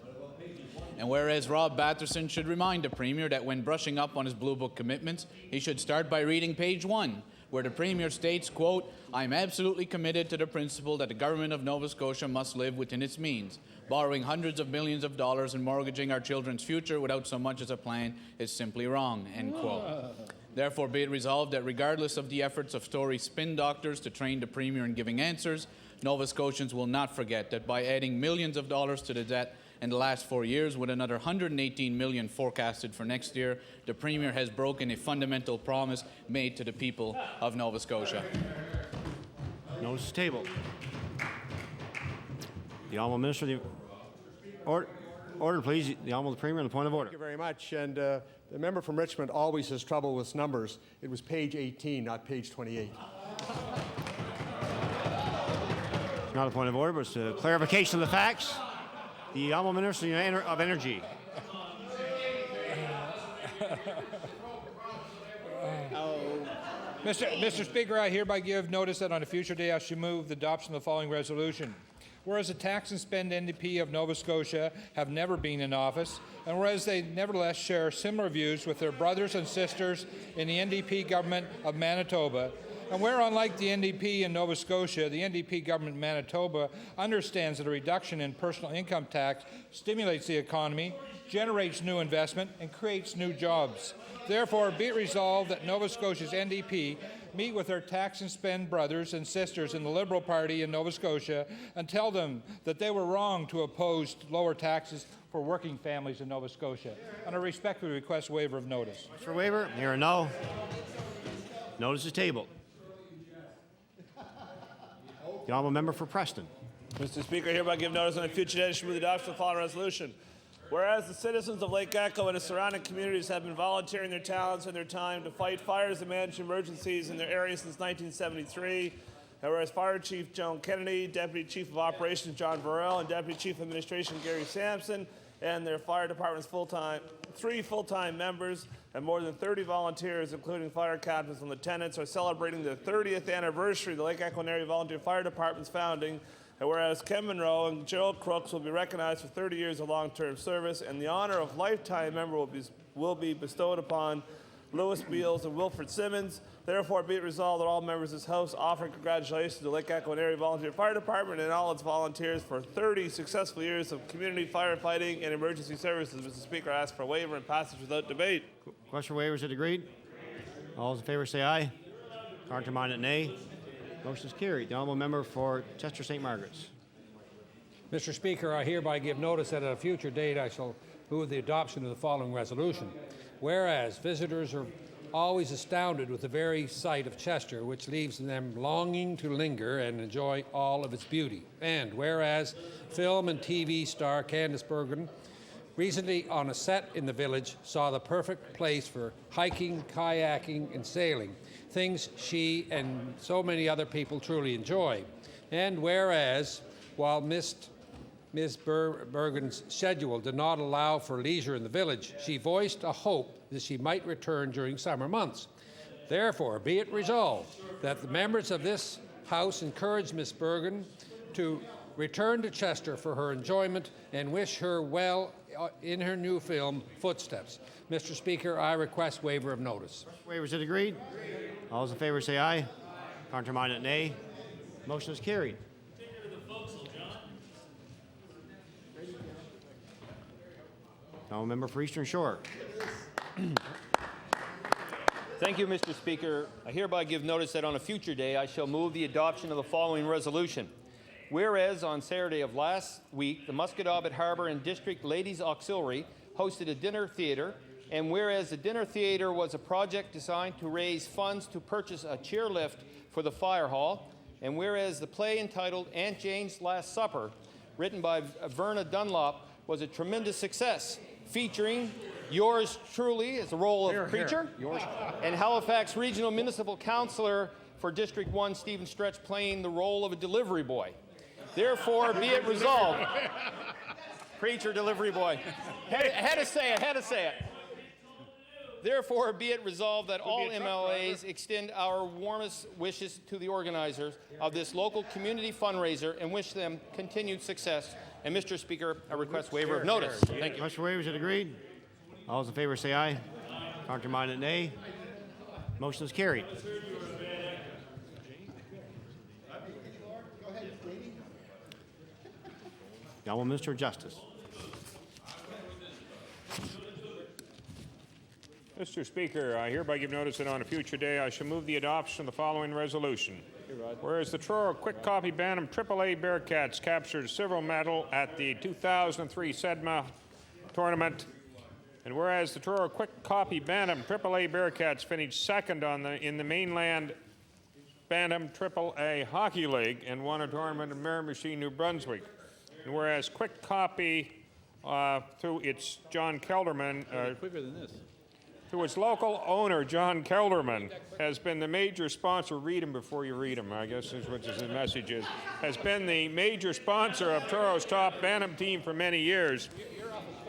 And whereas Rob Batterson should remind the Premier that when brushing up on his Blue Book commitments, he should start by reading page 1, where the Premier states, quote, "I'm absolutely committed to the principle that the government of Nova Scotia must live within its means. Borrowing hundreds of millions of dollars and mortgaging our children's future without so much as a plan is simply wrong," end quote. Therefore, be it resolved that regardless of the efforts of Tory spin doctors to train the Premier in giving answers, Nova Scotians will not forget that by adding millions of dollars to the debt in the last 4 years, with another $118 million forecasted for next year, the Premier has broken a fundamental promise made to the people of Nova Scotia. Notice is tabled. The honourable minister. Order, please. The honourable Premier on the point of order. Thank you very much. And the member from Richmond always has trouble with numbers. It was page 18, not page 28. It's not a point of order, but it's a clarification of the facts. The honourable minister of Energy. Mr. Speaker, I hereby give notice that on a future day I shall move the adoption of the following resolution. Whereas the tax and spend NDP of Nova Scotia have never been in office, and whereas they nevertheless share similar views with their brothers and sisters in the NDP government of Manitoba, and where, unlike the NDP in Nova Scotia, the NDP government in Manitoba understands that a reduction in personal income tax stimulates the economy, generates new investment, and creates new jobs. Therefore, be it resolved that Nova Scotia's NDP meet with their tax and spend brothers and sisters in the Liberal Party in Nova Scotia and tell them that they were wrong to oppose lower taxes for working families in Nova Scotia. And I respectfully request waiver of notice. For waiver, here or no. Notice is tabled. The honourable member for Preston. Mr. Speaker, I hereby give notice on a future day to move the adoption of the following resolution. Whereas the citizens of Lake Echo and its surrounding communities have been volunteering their talents and their time to fight fires and manage emergencies in their area since 1973, and whereas Fire Chief Joan Kennedy, Deputy Chief of Operations John Burrell, and Deputy Chief of Administration Gary Sampson, and their fire department's three full-time members and more than 30 volunteers, including fire captains and lieutenants, are celebrating the 30th anniversary of the Lake Echo and Area Volunteer Fire Department's founding. And whereas Ken Monroe and Gerald Crooks will be recognized for 30 years of long-term service, and the honor of lifetime member will be bestowed upon Louis Beals and Wilfred Simmons. Therefore, be it resolved that all members of this House offer congratulations to Lake Echo and Area Volunteer Fire Department and all its volunteers for 30 successful years of community firefighting and emergency services. Mr. Speaker, I ask for waiver and passage without debate. Question for waiver is it agreed? All those in favor say aye. Counterminded, nay. Motion is carried. The honourable member for Chester St. Margaret's. Mr. Speaker, I hereby give notice that at a future date I shall move the adoption of the following resolution. Whereas visitors are always astounded with the very sight of Chester, which leaves them longing to linger and enjoy all of its beauty. And whereas film and TV star Candice Bergen recently on a set in the village saw the perfect place for hiking, kayaking, and sailing, things she and so many other people truly enjoy. And whereas, while Ms. Bergen's schedule did not allow for leisure in the village, she voiced a hope that she might return during summer months. Therefore, be it resolved that the members of this House encourage Ms. Bergen to return to Chester for her enjoyment and wish her well in her new film, Footsteps. Mr. Speaker, I request waiver of notice. Waiver is it agreed? All those in favor say aye. Counterminded, nay. Motion is carried. Now a member for Eastern Shore. Thank you, Mr. Speaker. I hereby give notice that on a future day I shall move the adoption of the following resolution. Whereas on Saturday of last week, the Musquodoboit Harbour and District Ladies Auxiliary hosted a dinner theatre, and whereas the dinner theatre was a project designed to raise funds to purchase a chairlift for the fire hall, and whereas the play entitled Aunt Jane's Last Supper, written by Verna Dunlop, was a tremendous success, featuring yours truly as the role of preacher, and Halifax Regional Municipal Councillor for District 1, Stephen Stretch, playing the role of a delivery boy. Therefore, be it resolved. Preacher, delivery boy. Had to say it. Therefore, be it resolved that all MLAs extend our warmest wishes to the organizers of this local community fundraiser and wish them continued success. And Mr. Speaker, I request waiver of notice. Thank you. Question for waiver is it agreed? All those in favor say aye. Counterminded, nay. Motion is carried. The Honourable Minister of Justice. Mr. Speaker, I hereby give notice that on a future day I shall move the adoption of the following resolution. Whereas the Truro Quick Copy Bantam AAA Bearcats captured a silver medal at the 2003 SEDMA tournament, and whereas the Truro Quick Copy Bantam AAA Bearcats finished second in the mainland Bantam AAA Hockey League and won a tournament in Miramichi, New Brunswick, and whereas Quick Copy, through its John Kelderman, quicker than this. through its local owner, John Kelderman, has been the major sponsor, read them before you read them, I guess is what the message is, has been the major sponsor of Truro's top Bantam team for many years.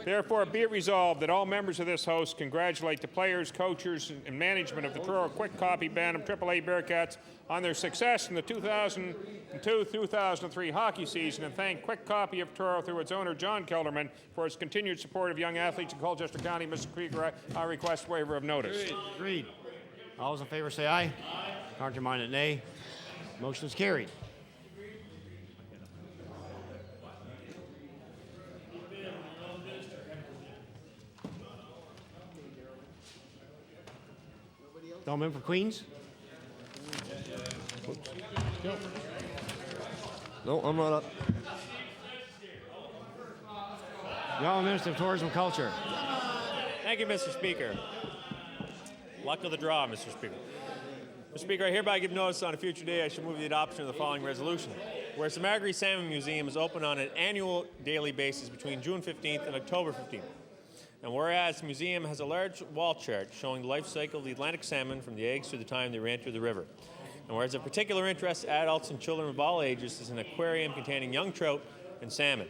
Therefore, be it resolved that all members of this House congratulate the players, coaches, and management of the Truro Quick Copy Bantam AAA Bearcats on their success in the 2002-2003 hockey season, and thank Quick Copy of Truro through its owner, John Kelderman, for its continued support of young athletes in Colchester County. Mr. Speaker, I request waiver of notice. Agreed. All those in favor say aye. Counterminded, nay. Motion is carried. The member for Queens. No, I'm not up. The Honourable Minister of Tourism and Culture. Thank you, Mr. Speaker. Luck of the draw, Mr. Speaker. Mr. Speaker, I hereby give notice on a future day I shall move the adoption of the following resolution. Whereas the Margery Salmon Museum is open on an annual daily basis between June 15th and October 15th. And whereas the museum has a large wall chart showing the life cycle of the Atlantic salmon from the eggs to the time they re-enter the river. And whereas of particular interest to adults and children of all ages is an aquarium containing young trout and salmon.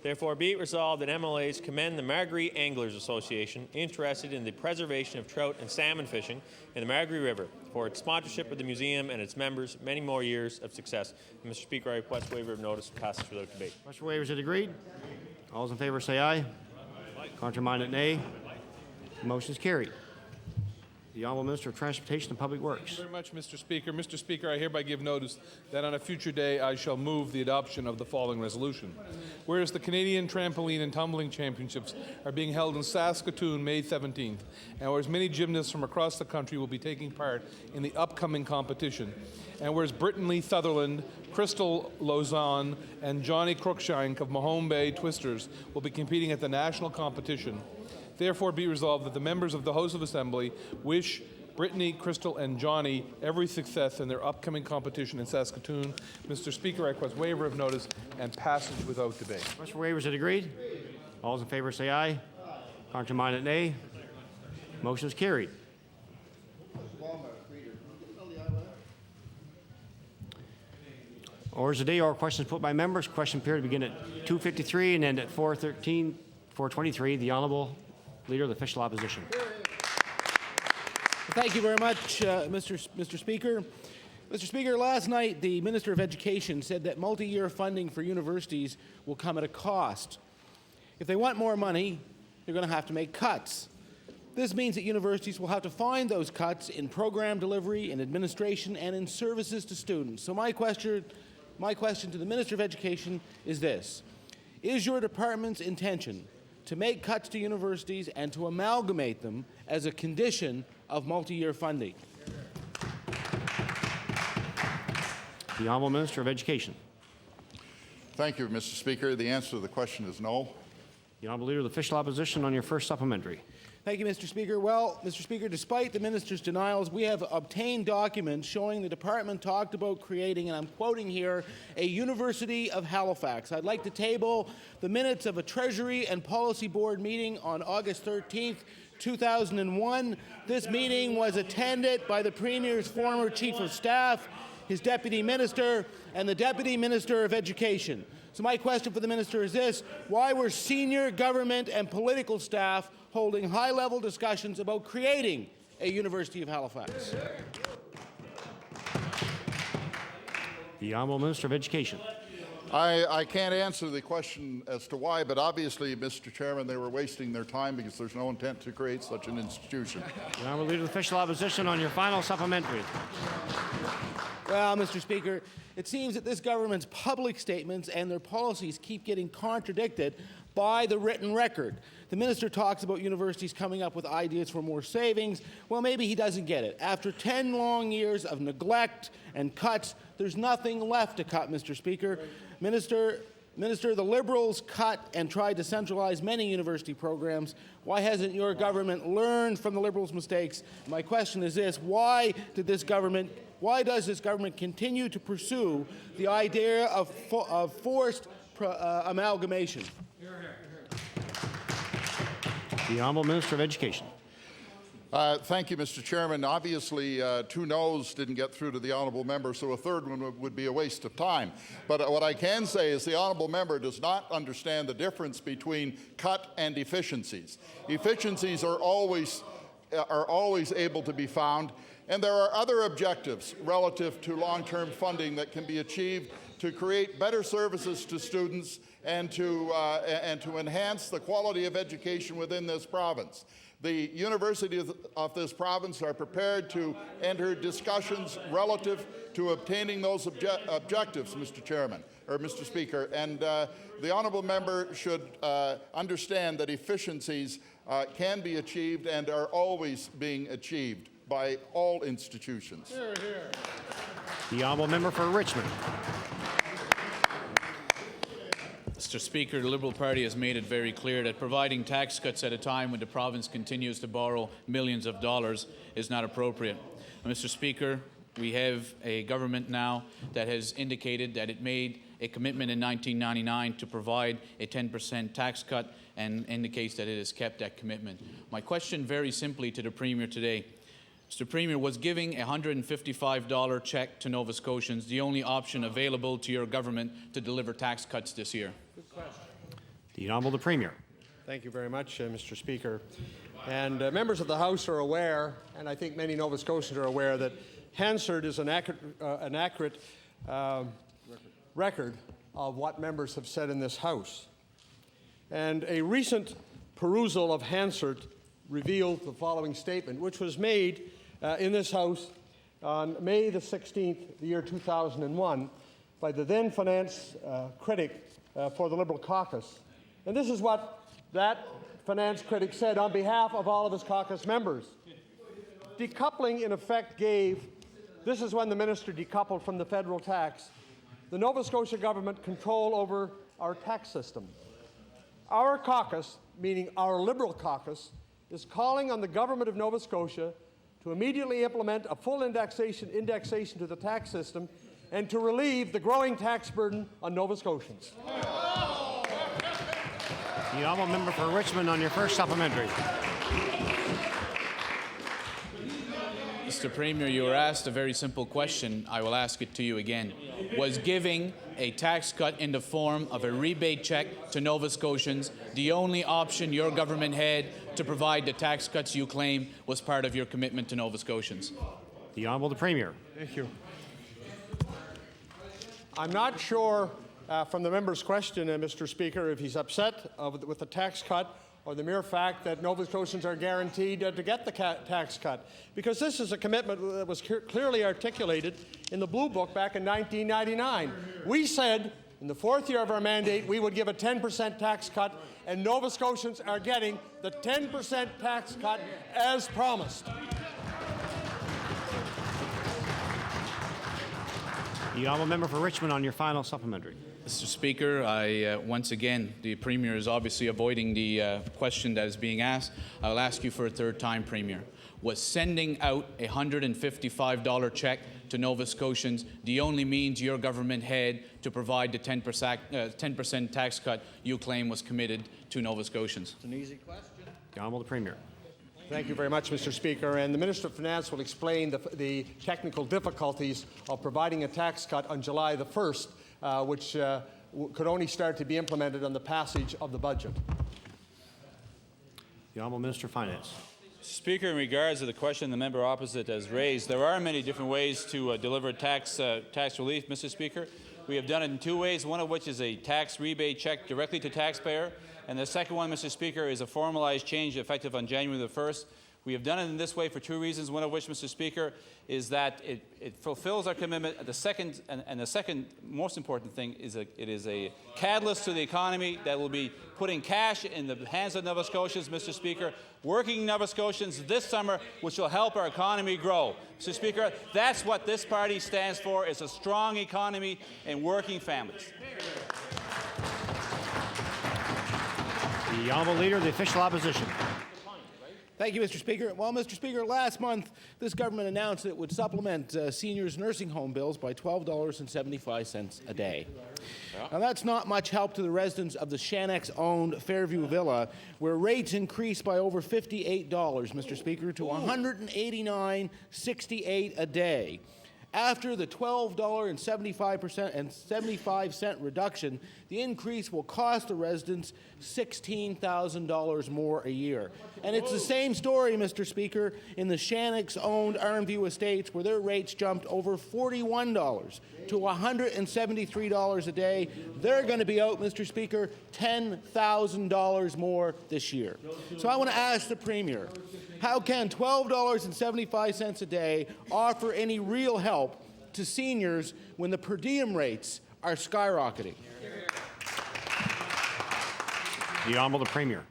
Therefore, be it resolved that MLAs commend the Margaree Anglers Association, interested in the preservation of trout and salmon fishing in the Margaree River, for its sponsorship of the museum and its members many more years of success. And Mr. Speaker, I request waiver of notice passage without debate. Request for waivers is agreed. All those in favor say aye. Contrary-minded, nay. The motion is carried. The Honourable Minister of Transportation and Public Works. Thank you very much, Mr. Speaker. Mr. Speaker, I hereby give notice that on a future day I shall move the adoption of the following resolution. Whereas the Canadian Trampoline and Tumbling Championships are being held in Saskatoon May 17th, and whereas many gymnasts from across the country will be taking part in the upcoming competition, and whereas Brittany Sutherland, Crystal Lozon, and Johnny Cruikshank of Mahone Bay Twisters will be competing at the national competition, therefore be resolved that the members of the House of Assembly wish Brittany, Crystal, and Johnny every success in their upcoming competition in Saskatoon. Mr. Speaker, I request waiver of notice and passage without debate. Request for waivers is agreed. All those in favor say aye. Contrary-minded, nay. Motion is carried. Orders of the day or questions put by members. Question period begin at 2:53 and end at 4:23. The Honourable Leader of the Official Opposition. Thank you very much, Mr. Speaker. Mr. Speaker, last night the Minister of Education said that multi-year funding for universities will come at a cost. If they want more money, they're going to have to make cuts. This means that universities will have to find those cuts in program delivery, in administration, and in services to students. So my question to the Minister of Education is this: is your department's intention to make cuts to universities and to amalgamate them as a condition of multi-year funding? The Honourable Minister of Education. Thank you, Mr. Speaker. The answer to the question is no. The Honourable Leader of the Official Opposition on your first supplementary. Thank you, Mr. Speaker. Well, Mr. Speaker, despite the Minister's denials, we have obtained documents showing the Department talked about creating, and I'm quoting here, a University of Halifax. I'd like to table the minutes of a Treasury and Policy Board meeting on August 13th, 2001. This meeting was attended by the Premier's former Chief of Staff, his Deputy Minister, and the Deputy Minister of Education. So my question for the Minister is this: why were senior government and political staff holding high-level discussions about creating a University of Halifax? The Honourable Minister of Education. I can't answer the question as to why, but obviously, Mr. Chairman, they were wasting their time because there's no intent to create such an institution. The Honourable Leader of the Official Opposition on your final supplementary. Well, Mr. Speaker, it seems that this government's public statements and their policies keep getting contradicted by the written record. The minister talks about universities coming up with ideas for more savings. Well, maybe he doesn't get it. After 10 long years of neglect and cuts, there's nothing left to cut, Mr. Speaker. Minister, the Liberals cut and tried to centralize many university programs. Why hasn't your government learned from the Liberals' mistakes? My question is this: why does this government continue to pursue the idea of forced amalgamation? The Honourable Minister of Education. Thank you, Mr. Chairman. Obviously, 2 noes didn't get through to the honourable member, so a third one would be a waste of time. But what I can say is the honourable member does not understand the difference between cut and efficiencies. Efficiencies are always able to be found, and there are other objectives relative to long-term funding that can be achieved to create better services to students and to enhance the quality of education within this province. The universities of this province are prepared to enter discussions relative to obtaining those objectives, Mr. Chairman, or Mr. Speaker, and the honourable member should understand that efficiencies can be achieved and are always being achieved by all institutions. Hear, hear. The Honourable Member for Richmond. Mr. Speaker, the Liberal Party has made it very clear that providing tax cuts at a time when the province continues to borrow millions of dollars is not appropriate. Mr. Speaker, we have a government now that has indicated that it made a commitment in 1999 to provide a 10% tax cut and indicates that it has kept that commitment. My question very simply to the Premier today: Mr. Premier, was giving a $155 check to Nova Scotians the only option available to your government to deliver tax cuts this year? Good question. The Honourable the Premier. Thank you very much, Mr. Speaker. And members of the House are aware, and I think many Nova Scotians are aware, that Hansard is an accurate record of what members have said in this House. And a recent perusal of Hansard revealed the following statement, which was made in this House on May the 16th, the year 2001, by the then finance critic for the Liberal caucus. And this is what that finance critic said on behalf of all of his caucus members. Decoupling, in effect, this is when the minister decoupled from the federal tax, the Nova Scotia government control over our tax system. Our caucus, meaning our Liberal caucus, is calling on the government of Nova Scotia to immediately implement a full indexation to the tax system and to relieve the growing tax burden on Nova Scotians. The honourable member for Richmond on your first supplementary. Mr. Premier, you were asked a very simple question. I will ask it to you again. Was giving a tax cut in the form of a rebate check to Nova Scotians the only option your government had to provide the tax cuts you claim was part of your commitment to Nova Scotians? The Honourable the Premier. Thank you. I'm not sure from the member's question, Mr. Speaker, if he's upset with the tax cut or the mere fact that Nova Scotians are guaranteed to get the tax cut, because this is a commitment that was clearly articulated in the Blue Book back in 1999. We said in the fourth year of our mandate we would give a 10% tax cut, and Nova Scotians are getting the 10% tax cut as promised. The honourable member for Richmond on your final supplementary. Mr. Speaker, once again, the Premier is obviously avoiding the question that is being asked. I will ask you for a third time, Premier. Was sending out a $155 check to Nova Scotians the only means your government had to provide the 10% tax cut you claim was committed to Nova Scotians? It's an easy question. The honourable the Premier. Thank you very much, Mr. Speaker. And the Minister of Finance will explain the technical difficulties of providing a tax cut on July the 1st, which could only start to be implemented on the passage of the budget. The Honourable Minister of Finance. Speaker, in regards to the question the member opposite has raised, there are many different ways to deliver tax relief, Mr. Speaker. We have done it in two ways, one of which is a tax rebate check directly to taxpayer, and the second one, Mr. Speaker, is a formalized change effective on January the 1st. We have done it in this way for two reasons, one of which, Mr. Speaker, is that it fulfills our commitment. The second, and the second most important thing is it is a catalyst to the economy that will be putting cash in the hands of Nova Scotians, Mr. Speaker, working Nova Scotians this summer, which will help our economy grow. Mr. Speaker, that's what this party stands for, is a strong economy and working families. The Honourable Leader of the Official Opposition. Thank you, Mr. Speaker. Well, Mr. Speaker, last month, this government announced it would supplement seniors' nursing home bills by $12.75 a day. Now, that's not much help to the residents of the Shannex-owned Fairview Villa, where rates increased by over $58, Mr. Speaker, to $189.68 a day. After the $12.75 reduction, the increase will cost the residents $16,000 more a year. And it's the same story, Mr. Speaker, in the Shannex-owned Armview Estates, where their rates jumped over $41 to $173 a day. They're going to be out, Mr. Speaker, $10,000 more this year. So I want to ask the Premier, how can $12.75 a day offer any real help to seniors when the per diem rates are skyrocketing? The Honourable the Premier.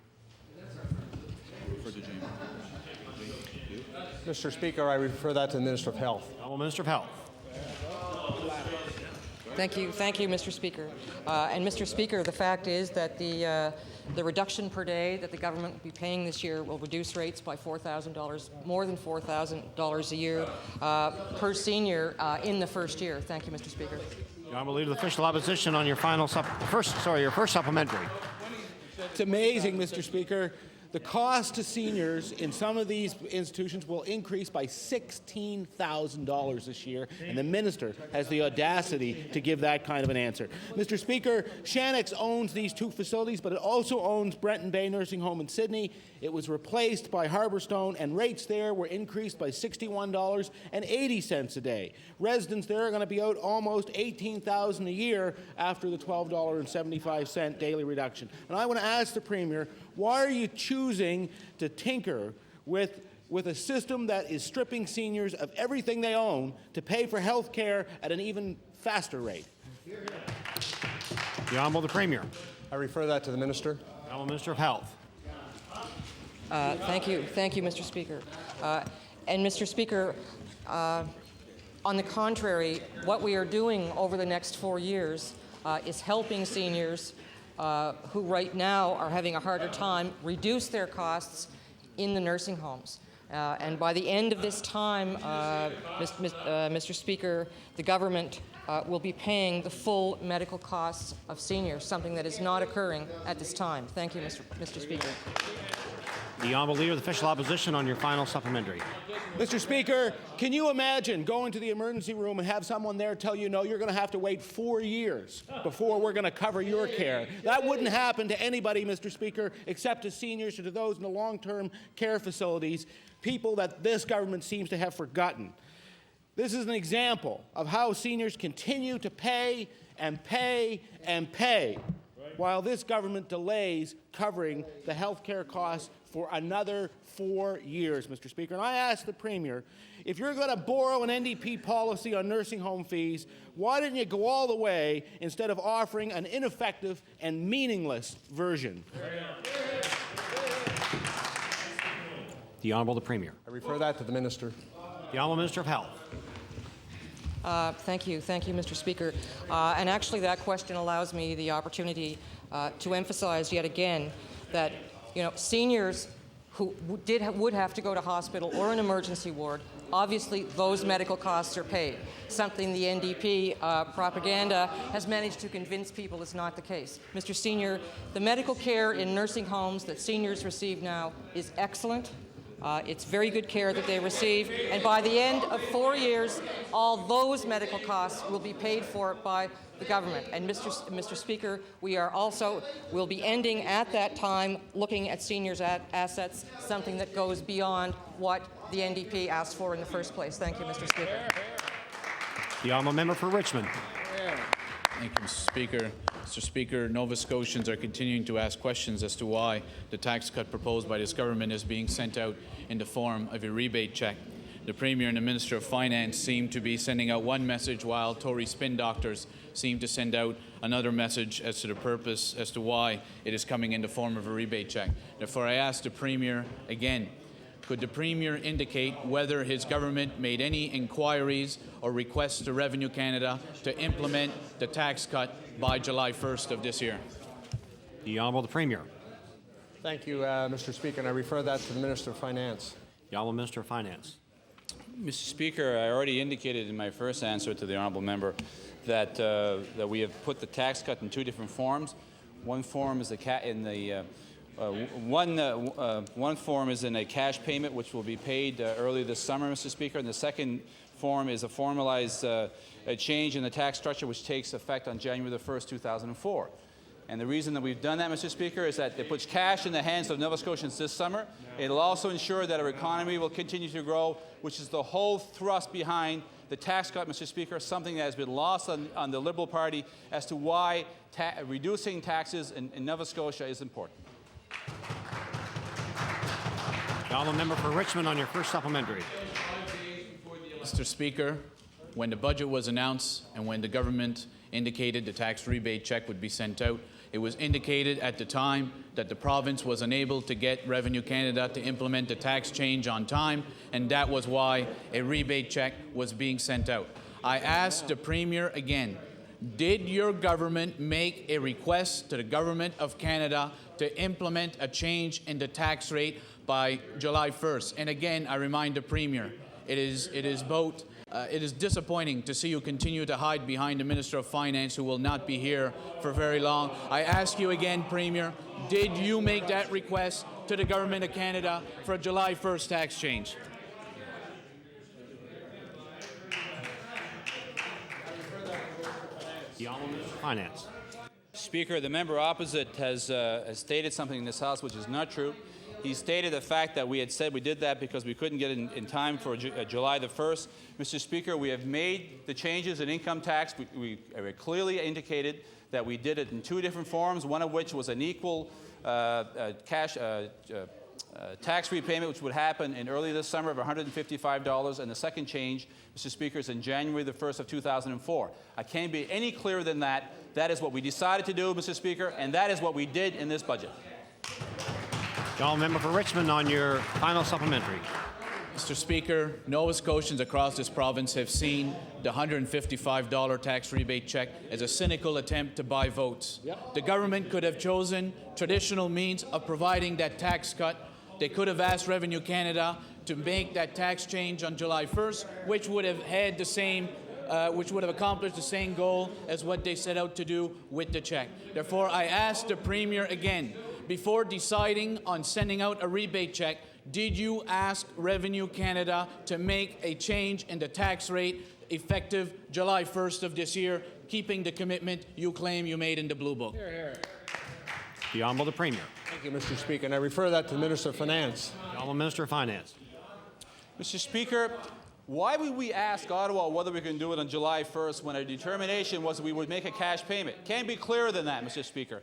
Mr. Speaker, I refer that to the Minister of Health. Honourable Minister of Health. Thank you, Mr. Speaker. And Mr. Speaker, the fact is that the reduction per day that the government will be paying this year will reduce rates by $4,000, more than $4,000 a year per senior in the first year. Thank you, Mr. Speaker. The Honourable Leader of the Official Opposition on your final your first supplementary. It's amazing, Mr. Speaker, The cost to seniors in some of these institutions will increase by $16,000 this year, and the minister has the audacity to give that kind of an answer. Mr. Speaker, Shanix owns these two facilities, but it also owns Brenton Bay Nursing Home in Sydney. It was replaced by Harbourstone, and rates there were increased by $61.80 a day. Residents there are going to be out almost $18,000 a year after the $12.75 daily reduction. And I want to ask the Premier, why are you choosing to tinker with a system that is stripping seniors of everything they own to pay for health care at an even faster rate? The Honourable the Premier. I refer that to the Minister. The Honourable Minister of Health. Thank you, Mr. Speaker. And Mr. Speaker, on the contrary, what we are doing over the next 4 years is helping seniors who right now are having a harder time reduce their costs in the nursing homes. And by the end of this time, Mr. Speaker, the government will be paying the full medical costs of seniors, something that is not occurring at this time. Thank you, Mr. Speaker. The Honourable Leader of the Official Opposition on your final supplementary. Mr. Speaker, can you imagine going to the emergency room and have someone there tell you, no, you're going to have to wait 4 years before we're going to cover your care? That wouldn't happen to anybody, Mr. Speaker, except to seniors or to those in the long-term care facilities, people that this government seems to have forgotten. This is an example of how seniors continue to pay and pay and pay while this government delays covering the health care costs for another 4 years, Mr. Speaker. And I ask the Premier, if you're going to borrow an NDP policy on nursing home fees, why didn't you go all the way instead of offering an ineffective and meaningless version? The Honourable the Premier. I refer that to the Minister. The Honourable Minister of Health. Thank you, Mr. Speaker. And actually, that question allows me the opportunity to emphasize yet again that seniors who would have to go to hospital or an emergency ward, obviously those medical costs are paid, something the NDP propaganda has managed to convince people is not the case. Mr. Senior, the medical care in nursing homes that seniors receive now is excellent. It's very good care that they receive, and by the end of 4 years, all those medical costs will be paid for by the government. And Mr. Speaker, we'll be ending at that time looking at seniors' assets, something that goes beyond what the NDP asked for in the first place. Thank you, Mr. Speaker. The Honourable Member for Richmond. Thank you, Mr. Speaker. Mr. Speaker, Nova Scotians are continuing to ask questions as to why the tax cut proposed by this government is being sent out in the form of a rebate check. The Premier and the Minister of Finance seem to be sending out one message, while Tory spin doctors seem to send out another message as to the purpose, as to why it is coming in the form of a rebate check. Therefore, I ask the Premier again, could the Premier indicate whether his government made any inquiries or requests to Revenue Canada to implement the tax cut by July 1st of this year? The Honourable the Premier. Thank you, Mr. Speaker, and I refer that to the Minister of Finance. The Honourable Minister of Finance. Mr. Speaker, I already indicated in my first answer to the honourable member that we have put the tax cut in two different forms. One form is one form is in a cash payment, which will be paid early this summer, Mr. Speaker, and the second form is a formalized a change in the tax structure, which takes effect on January the 1st, 2004. And the reason that we've done that, Mr. Speaker, is that it puts cash in the hands of Nova Scotians this summer. It'll also ensure that our economy will continue to grow, which is the whole thrust behind the tax cut, Mr. Speaker, something that has been lost on the Liberal Party as to why reducing taxes in Nova Scotia is important. The Honourable Member for Richmond on your first supplementary. Mr. Speaker, when the budget was announced and when the government indicated the tax rebate check would be sent out, it was indicated at the time that the province was unable to get Revenue Canada to implement the tax change on time, and that was why a rebate check was being sent out. I asked the Premier again, did your government make a request to the Government of Canada to implement a change in the tax rate by July 1st? And again, I remind the Premier, it is disappointing to see you continue to hide behind the Minister of Finance, who will not be here for very long. I ask you again, Premier, did you make that request to the Government of Canada for a July 1st tax change. The Honourable Minister of Finance. Speaker, the member opposite has stated something in this House which is not true. He stated the fact that we had said we did that because we couldn't get it in time for July the 1st. Mr. Speaker, we have made the changes in income tax. We clearly indicated that we did it in two different forms, one of which was an equal cash tax repayment, which would happen in early this summer of $155, and the second change, Mr. Speaker, is in January the 1st of 2004. I can't be any clearer than that. That is what we decided to do, Mr. Speaker, and that is what we did in this budget. The Honourable Member for Richmond on your final supplementary. Mr. Speaker, Nova Scotians across this province have seen the $155 tax rebate check as a cynical attempt to buy votes. The government could have chosen traditional means of providing that tax cut. They could have asked Revenue Canada to make that tax change on July 1st, which would have had the same which would have accomplished the same goal as what they set out to do with the check. Therefore, I ask the Premier again, before deciding on sending out a rebate check, did you ask Revenue Canada to make a change in the tax rate effective July 1st of this year, keeping the commitment you claim you made in the Blue Book? Hear, hear. The Honourable Premier. Thank you, Mr. Speaker, and I refer that to the Minister of Finance. The Honourable Minister of Finance. Mr. Speaker, why would we ask Ottawa whether we can do it on July 1st when our determination was we would make a cash payment? Can't be clearer than that, Mr. Speaker.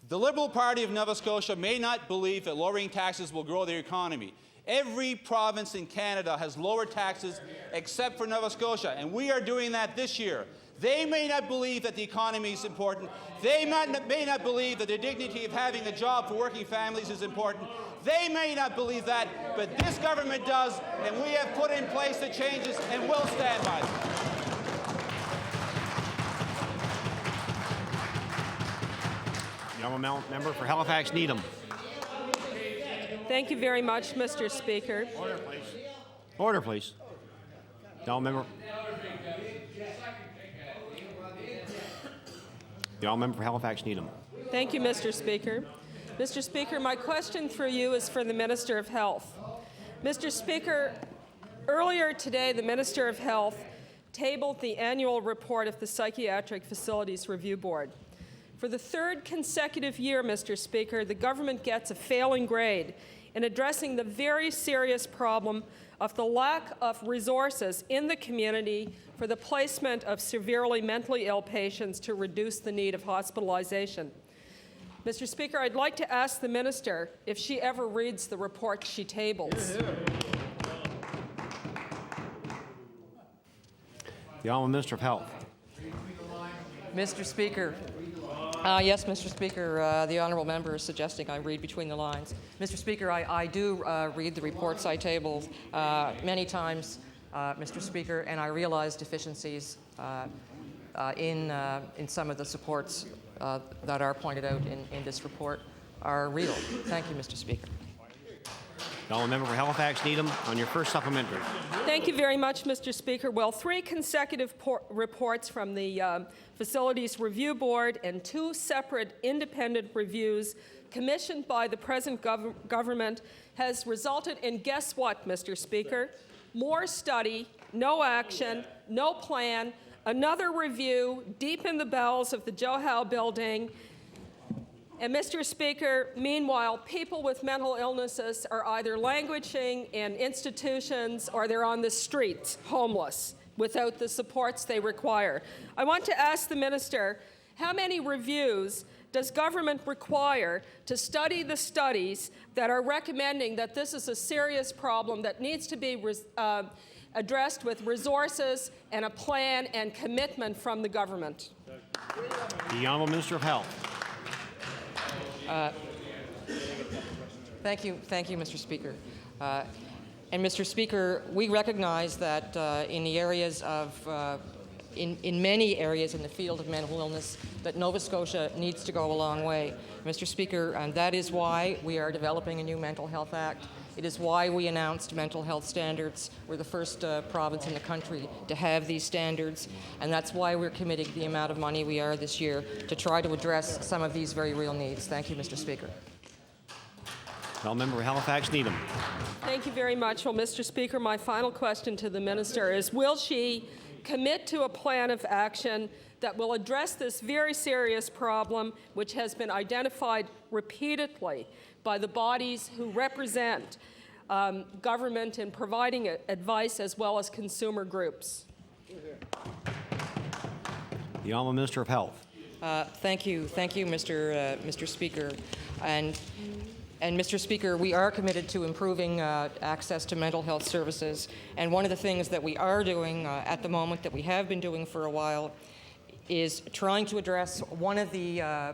The Liberal Party of Nova Scotia may not believe that lowering taxes will grow their economy. Every province in Canada has lowered taxes except for Nova Scotia, and we are doing that this year. They may not believe that the economy is important. They may not believe that the dignity of having a job for working families is important. They may not believe that, but this government does, and we have put in place the changes and will stand by them. The Honourable Member for Halifax Needham. Thank you very much, Mr. Speaker. Order, please. Order, please. The Honourable Member. The Honourable Member for Halifax Needham. Thank you, Mr. Speaker. Mr. Speaker, my question for you is for the Minister of Health. Mr. Speaker, earlier today, the Minister of Health tabled the annual report of the Psychiatric Facilities Review Board. For the third consecutive year, Mr. Speaker, the government gets a failing grade in addressing the very serious problem of the lack of resources in the community for the placement of severely mentally ill patients to reduce the need of hospitalization. Mr. Speaker, I'd like to ask the Minister if she ever reads the report she tables. The Honourable Minister of Health. Mr. Speaker. Yes, Mr. Speaker, the honourable member is suggesting I read between the lines. Mr. Speaker, I do read the reports I tabled many times, Mr. Speaker, and I realize deficiencies in some of the supports that are pointed out in this report are real. Thank you, Mr. Speaker. The Honourable Member for Halifax Needham on your first supplementary. Thank you very much, Mr. Speaker. Well, 3 consecutive reports from the Facilities Review Board and 2 separate independent reviews commissioned by the present government has resulted in, guess what, Mr. Speaker? More study, no action, no plan, another review deep in the bowels of the Joe Howe building. And Mr. Speaker, meanwhile, people with mental illnesses are either languishing in institutions or they're on the streets, homeless, without the supports they require. I want to ask the Minister, how many reviews does government require to study the studies that are recommending that this is a serious problem that needs to be addressed with resources and a plan and commitment from the government? The Honourable Minister of Health. Thank you, Mr. Speaker. And Mr. Speaker, we recognize that in the areas of, in many areas in the field of mental illness, that Nova Scotia needs to go a long way. Mr. Speaker, and that is why we are developing a new Mental Health Act. It is why we announced mental health standards. We're the first province in the country to have these standards, and that's why we're committing the amount of money we are this year to try to address some of these very real needs. Thank you, Mr. Speaker. All member for Halifax Needham. Thank you very much. Well, Mr. Speaker, my final question to the minister is, will she commit to a plan of action that will address this very serious problem, which has been identified repeatedly by the bodies who represent government in providing advice as well as consumer groups? The Honourable Minister of Health. Thank you, Mr. Speaker. And Mr. Speaker, we are committed to improving access to mental health services. And one of the things that we are doing at the moment, that we have been doing for a while, is trying to address one of the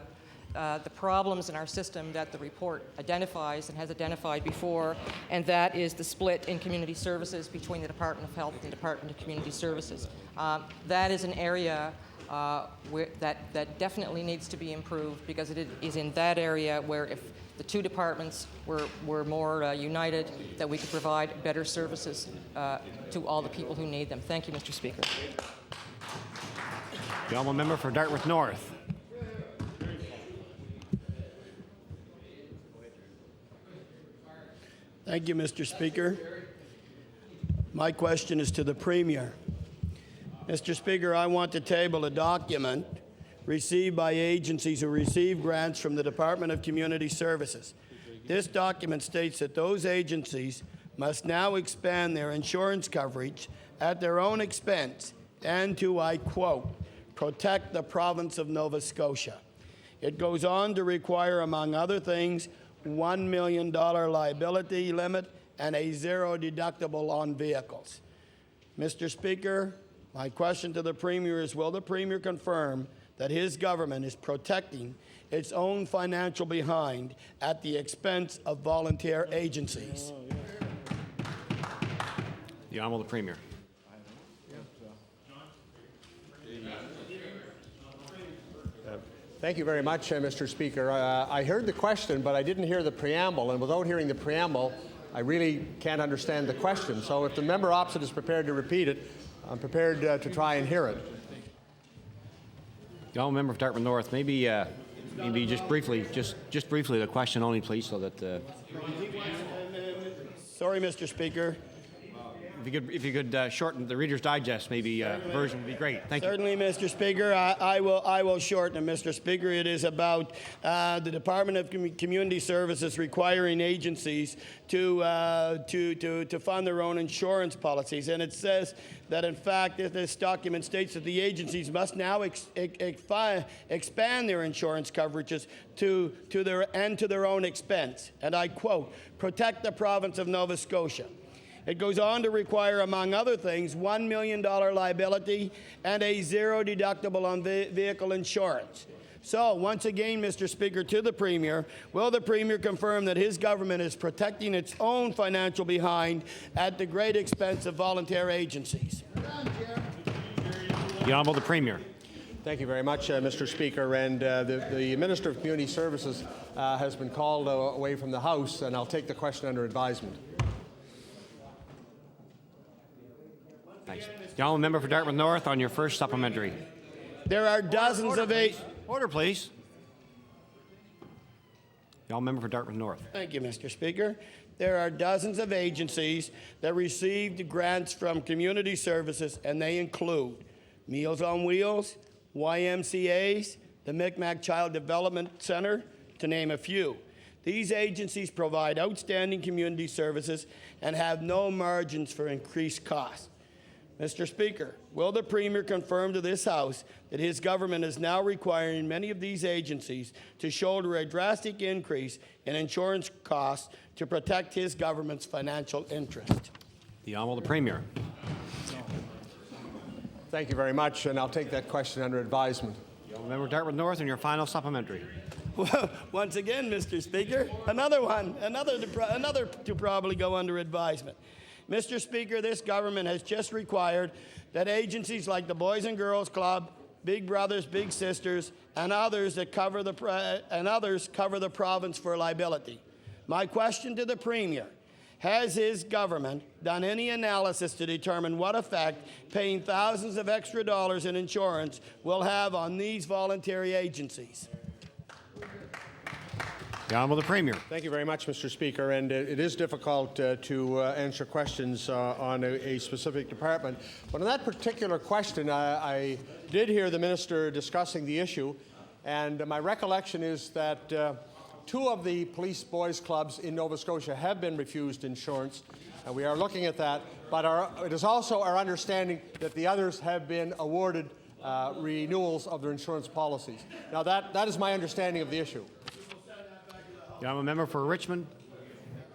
problems in our system that the report identifies and has identified before, and that is the split in community services between the Department of Health and the Department of Community Services. That is an area that definitely needs to be improved, because it is in that area where, if the two departments were more united, that we could provide better services to all the people who need them. Thank you, Mr. Speaker. The Honourable Member for Dartmouth North. Thank you, Mr. Speaker. My question is to the Premier. Mr. Speaker, I want to table a document received by agencies who receive grants from the Department of Community Services. This document states that those agencies must now expand their insurance coverage at their own expense and to, I quote, protect the province of Nova Scotia. It goes on to require, among other things, $1 million liability limit and a zero deductible on vehicles. Mr. Speaker, my question to the Premier is, will the Premier confirm that his government is protecting its own financial behind at the expense of volunteer agencies? The Honourable Premier. Thank you very much, Mr. Speaker. I heard the question, but I didn't hear the preamble, and without hearing the preamble, I really can't understand the question. So if the member opposite is prepared to repeat it, I'm prepared to try and hear it. The Honourable Member for Dartmouth North, maybe just briefly the question only, please, so that. Sorry, Mr. Speaker. If you could shorten the Reader's Digest, maybe version would be great. Thank you. Certainly, Mr. Speaker. I will shorten it, Mr. Speaker. It is about the Department of Community Services requiring agencies to fund their own insurance policies, and it says that, in fact, this document states that the agencies must now expand their insurance coverages to their own expense, and I quote, protect the province of Nova Scotia. It goes on to require, among other things, $1 million liability and a zero deductible on vehicle insurance. So, once again, Mr. Speaker, to the Premier, will the Premier confirm that his government is protecting its own financial behind at the great expense of volunteer agencies? The Honourable Premier. Thank you very much, Mr. Speaker. And the Minister of Community Services has been called away from the House, and I'll take the question under advisement. Thanks. The Honourable Member for Dartmouth North on your first supplementary. There are dozens of Order, please. The Honourable Member for Dartmouth North. Thank you, Mr. Speaker. There are dozens of agencies that received grants from community services, and they include Meals on Wheels, YMCAs, the Micmac Child Development Center, to name a few. These agencies provide outstanding community services and have no margins for increased costs. Mr. Speaker, will the Premier confirm to this House that his government is now requiring many of these agencies to shoulder a drastic increase in insurance costs to protect his government's financial interest? The Honourable Premier. Thank you very much, and I'll take that question under advisement. The Honourable Member for Dartmouth North on your final supplementary. Well, once again, Mr. Speaker, another to probably go under advisement. Mr. Speaker, this government has just required that agencies like the Boys and Girls Club, Big Brothers, Big Sisters, and others cover the province for liability. My question to the Premier: has his government done any analysis to determine what effect paying thousands of extra dollars in insurance will have on these voluntary agencies? The Honourable the Premier. Thank you very much, Mr. Speaker. And it is difficult to answer questions on a specific department. But on that particular question, I did hear the Minister discussing the issue. And my recollection is that 2 of the police boys' clubs in Nova Scotia have been refused insurance. And we are looking at that. But it is also our understanding that the others have been awarded renewals of their insurance policies. Now, that is my understanding of the issue. The Honourable Member for Richmond.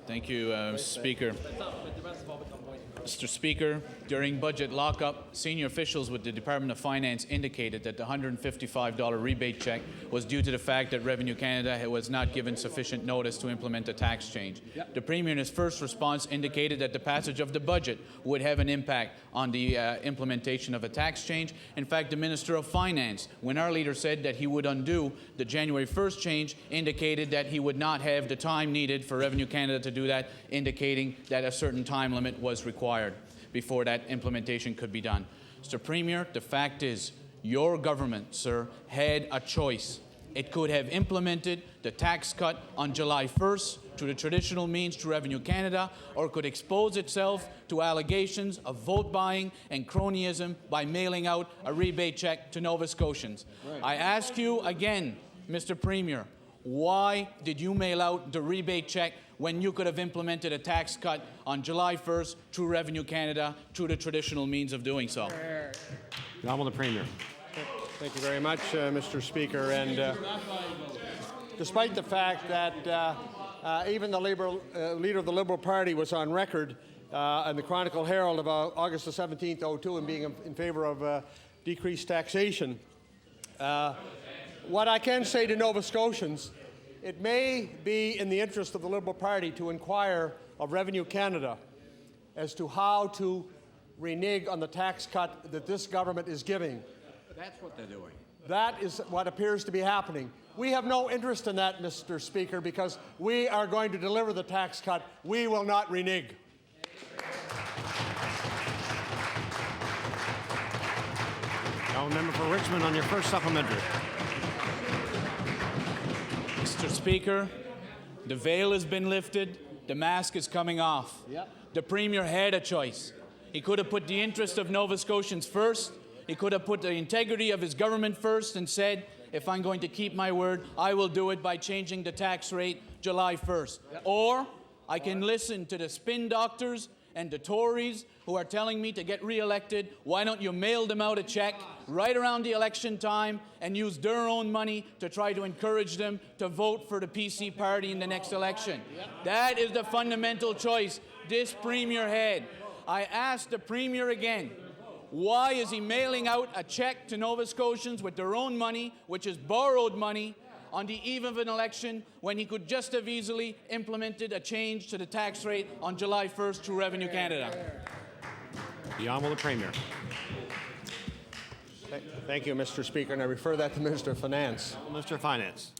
Thank you, Speaker. Mr. Speaker, during budget lockup, senior officials with the Department of Finance indicated that the $155 rebate check was due to the fact that Revenue Canada was not given sufficient notice to implement a tax change. Yep. The Premier in his first response indicated that the passage of the budget would have an impact on the implementation of a tax change. In fact, the Minister of Finance, when our leader said that he would undo the January 1st change, indicated that he would not have the time needed for Revenue Canada to do that, indicating that a certain time limit was required before that implementation could be done. Mr. Premier, the fact is, your government, sir, had a choice. It could have implemented the tax cut on July 1st through the traditional means through Revenue Canada, or could expose itself to allegations of vote buying and cronyism by mailing out a rebate check to Nova Scotians. Right. I ask you again, Mr. Premier, why did you mail out the rebate check when you could have implemented a tax cut on July 1st through Revenue Canada through the traditional means of doing so? The Honourable the Premier. Thank you very much, Mr. Speaker. And despite the fact that even the leader of the Liberal Party was on record in the Chronicle Herald of August the 17th, 2002, and being in favour of decreased taxation, what I can say to Nova Scotians, it may be in the interest of the Liberal Party to inquire of Revenue Canada as to how to renege on the tax cut that this government is giving. That's what they're doing. That is what appears to be happening. We have no interest in that, Mr. Speaker, because we are going to deliver the tax cut. We will not renege. Honourable Member for Richmond on your first supplementary. Mr. Speaker, the veil has been lifted, the mask is coming off. Yep. The Premier had a choice. He could have put the interest of Nova Scotians first. He could have put the integrity of his government first and said, if I'm going to keep my word, I will do it by changing the tax rate July 1st. Yep. Or I can listen to the spin doctors and the Tories who are telling me to get re-elected. Why don't you mail them out a check right around the election time and use their own money to try to encourage them to vote for the PC party in the next election? That is the fundamental choice this Premier had. I ask the Premier again, why is he mailing out a check to Nova Scotians with their own money, which is borrowed money, on the eve of an election when he could just have easily implemented a change to the tax rate on July 1st through Revenue Canada? The Honourable the Premier. Thank you, Mr. Speaker, and I refer that to Minister of Finance. Minister of Finance.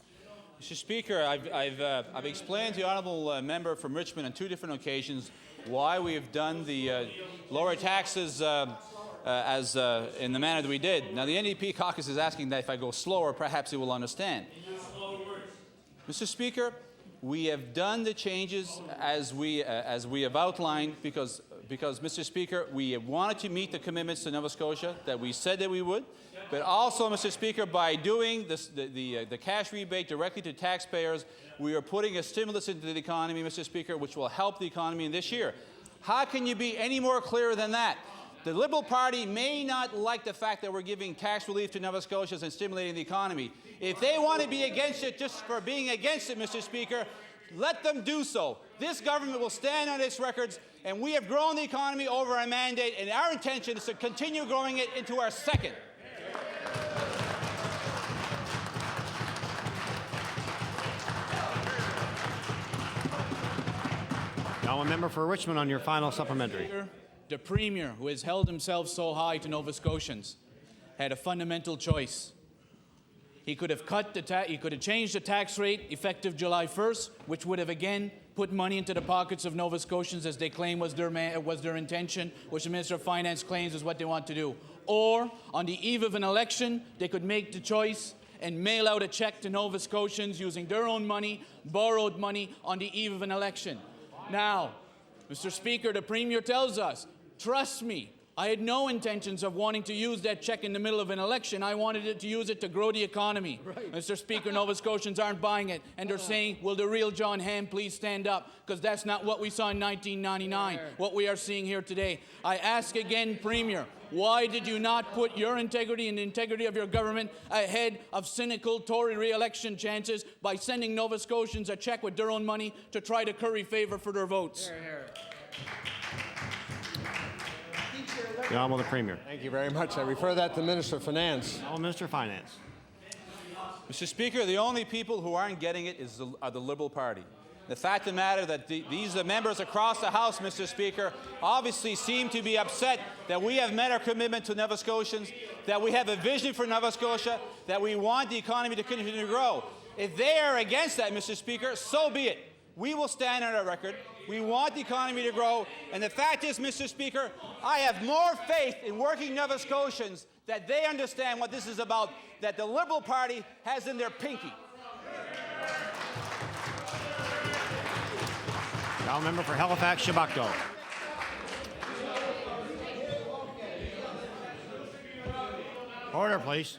Mr. Speaker, I've explained to the honourable member from Richmond on 2 different occasions why we have done the lower taxes in the manner that we did. Now, the NDP caucus is asking that if I go slower, perhaps he will understand. Mr. Speaker, we have done the changes as we have outlined because, Mr. Speaker, we wanted to meet the commitments to Nova Scotia that we said that we would, but also, Mr. Speaker, by doing this, the cash rebate directly to taxpayers, we are putting a stimulus into the economy, Mr. Speaker, which will help the economy in this year. How can you be any more clear than that? The Liberal Party may not like the fact that we're giving tax relief to Nova Scotians and stimulating the economy. If they want to be against it just for being against it, Mr. Speaker, let them do so. This government will stand on its records, and we have grown the economy over our mandate, and our intention is to continue growing it into our second. Now a member for Richmond on your final supplementary. The Premier, who has held himself so high to Nova Scotians, had a fundamental choice. He could have changed the tax rate effective July 1st, which would have again put money into the pockets of Nova Scotians as they claim was their intention, which the Minister of Finance claims is what they want to do. Or, on the eve of an election, they could make the choice and mail out a check to Nova Scotians using their own money, borrowed money, on the eve of an election. Now, Mr. Speaker, the Premier tells us, trust me, I had no intentions of wanting to use that check in the middle of an election. I wanted to use it to grow the economy. Right. Mr. Speaker, Nova Scotians aren't buying it, and they're saying, will the real John Hamm please stand up? Because that's not what we saw in 1999, what we are seeing here today. I ask again, Premier, why did you not put your integrity and the integrity of your government ahead of cynical Tory re-election chances by sending Nova Scotians a check with their own money to try to curry favour for their votes? Here, here. The Honourable the Premier. Thank you very much. I refer that to the Minister of Finance. Honourable Minister of Finance. Mr. Speaker, the only people who aren't getting it are the Liberal Party. The fact of the matter that these members across the House, Mr. Speaker, obviously seem to be upset that we have met our commitment to Nova Scotians, that we have a vision for Nova Scotia, that we want the economy to continue to grow. If they are against that, Mr. Speaker, so be it. We will stand on our record. We want the economy to grow. And the fact is, Mr. Speaker, I have more faith in working Nova Scotians that they understand what this is about, that the Liberal Party has in their pinky. Now member for Halifax, Shabakto. Order, please.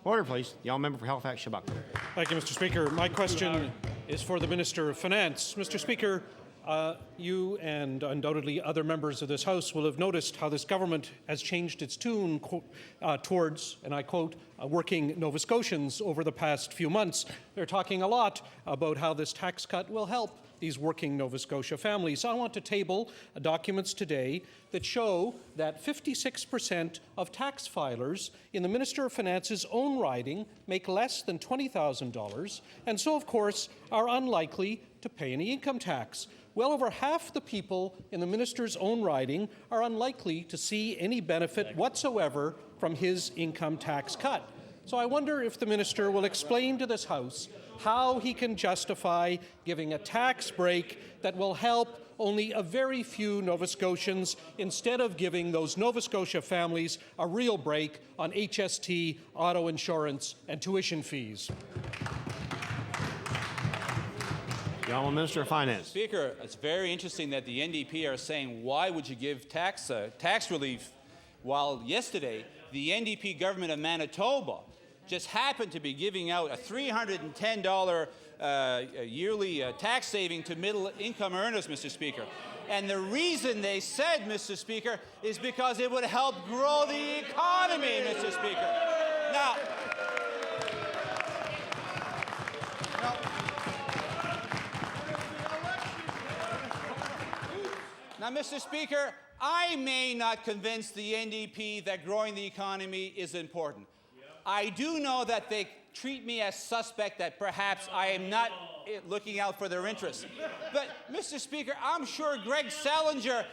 Order, please. The member for Halifax, Shabakto. Thank you, Mr. Speaker. My question is for the Minister of Finance. Mr. Speaker, you and undoubtedly other members of this House will have noticed how this government has changed its tune towards, and I quote, working Nova Scotians over the past few months. They're talking a lot about how this tax cut will help these working Nova Scotia families. I want to table documents today that show that 56% of tax filers in the Minister of Finance's own riding make less than $20,000, and so, of course, are unlikely to pay any income tax. Well over half the people in the minister's own riding are unlikely to see any benefit whatsoever from his income tax cut. So I wonder if the minister will explain to this House how he can justify giving a tax break that will help only a very few Nova Scotians instead of giving those Nova Scotia families a real break on HST, auto insurance, and tuition fees. The Honourable Minister of Finance. Speaker, it's very interesting that the NDP are saying, why would you give tax relief, while yesterday the NDP government of Manitoba just happened to be giving out a $310 yearly tax saving to middle-income earners, Mr. Speaker. And the reason they said, Mr. Speaker, is because it would help grow the economy, Mr. Speaker. Now, Mr. Speaker, I may not convince the NDP that growing the economy is important. I do know that they treat me as suspect, that perhaps I am not looking out for their interests. But, Mr. Speaker, I'm sure Greg Salinger,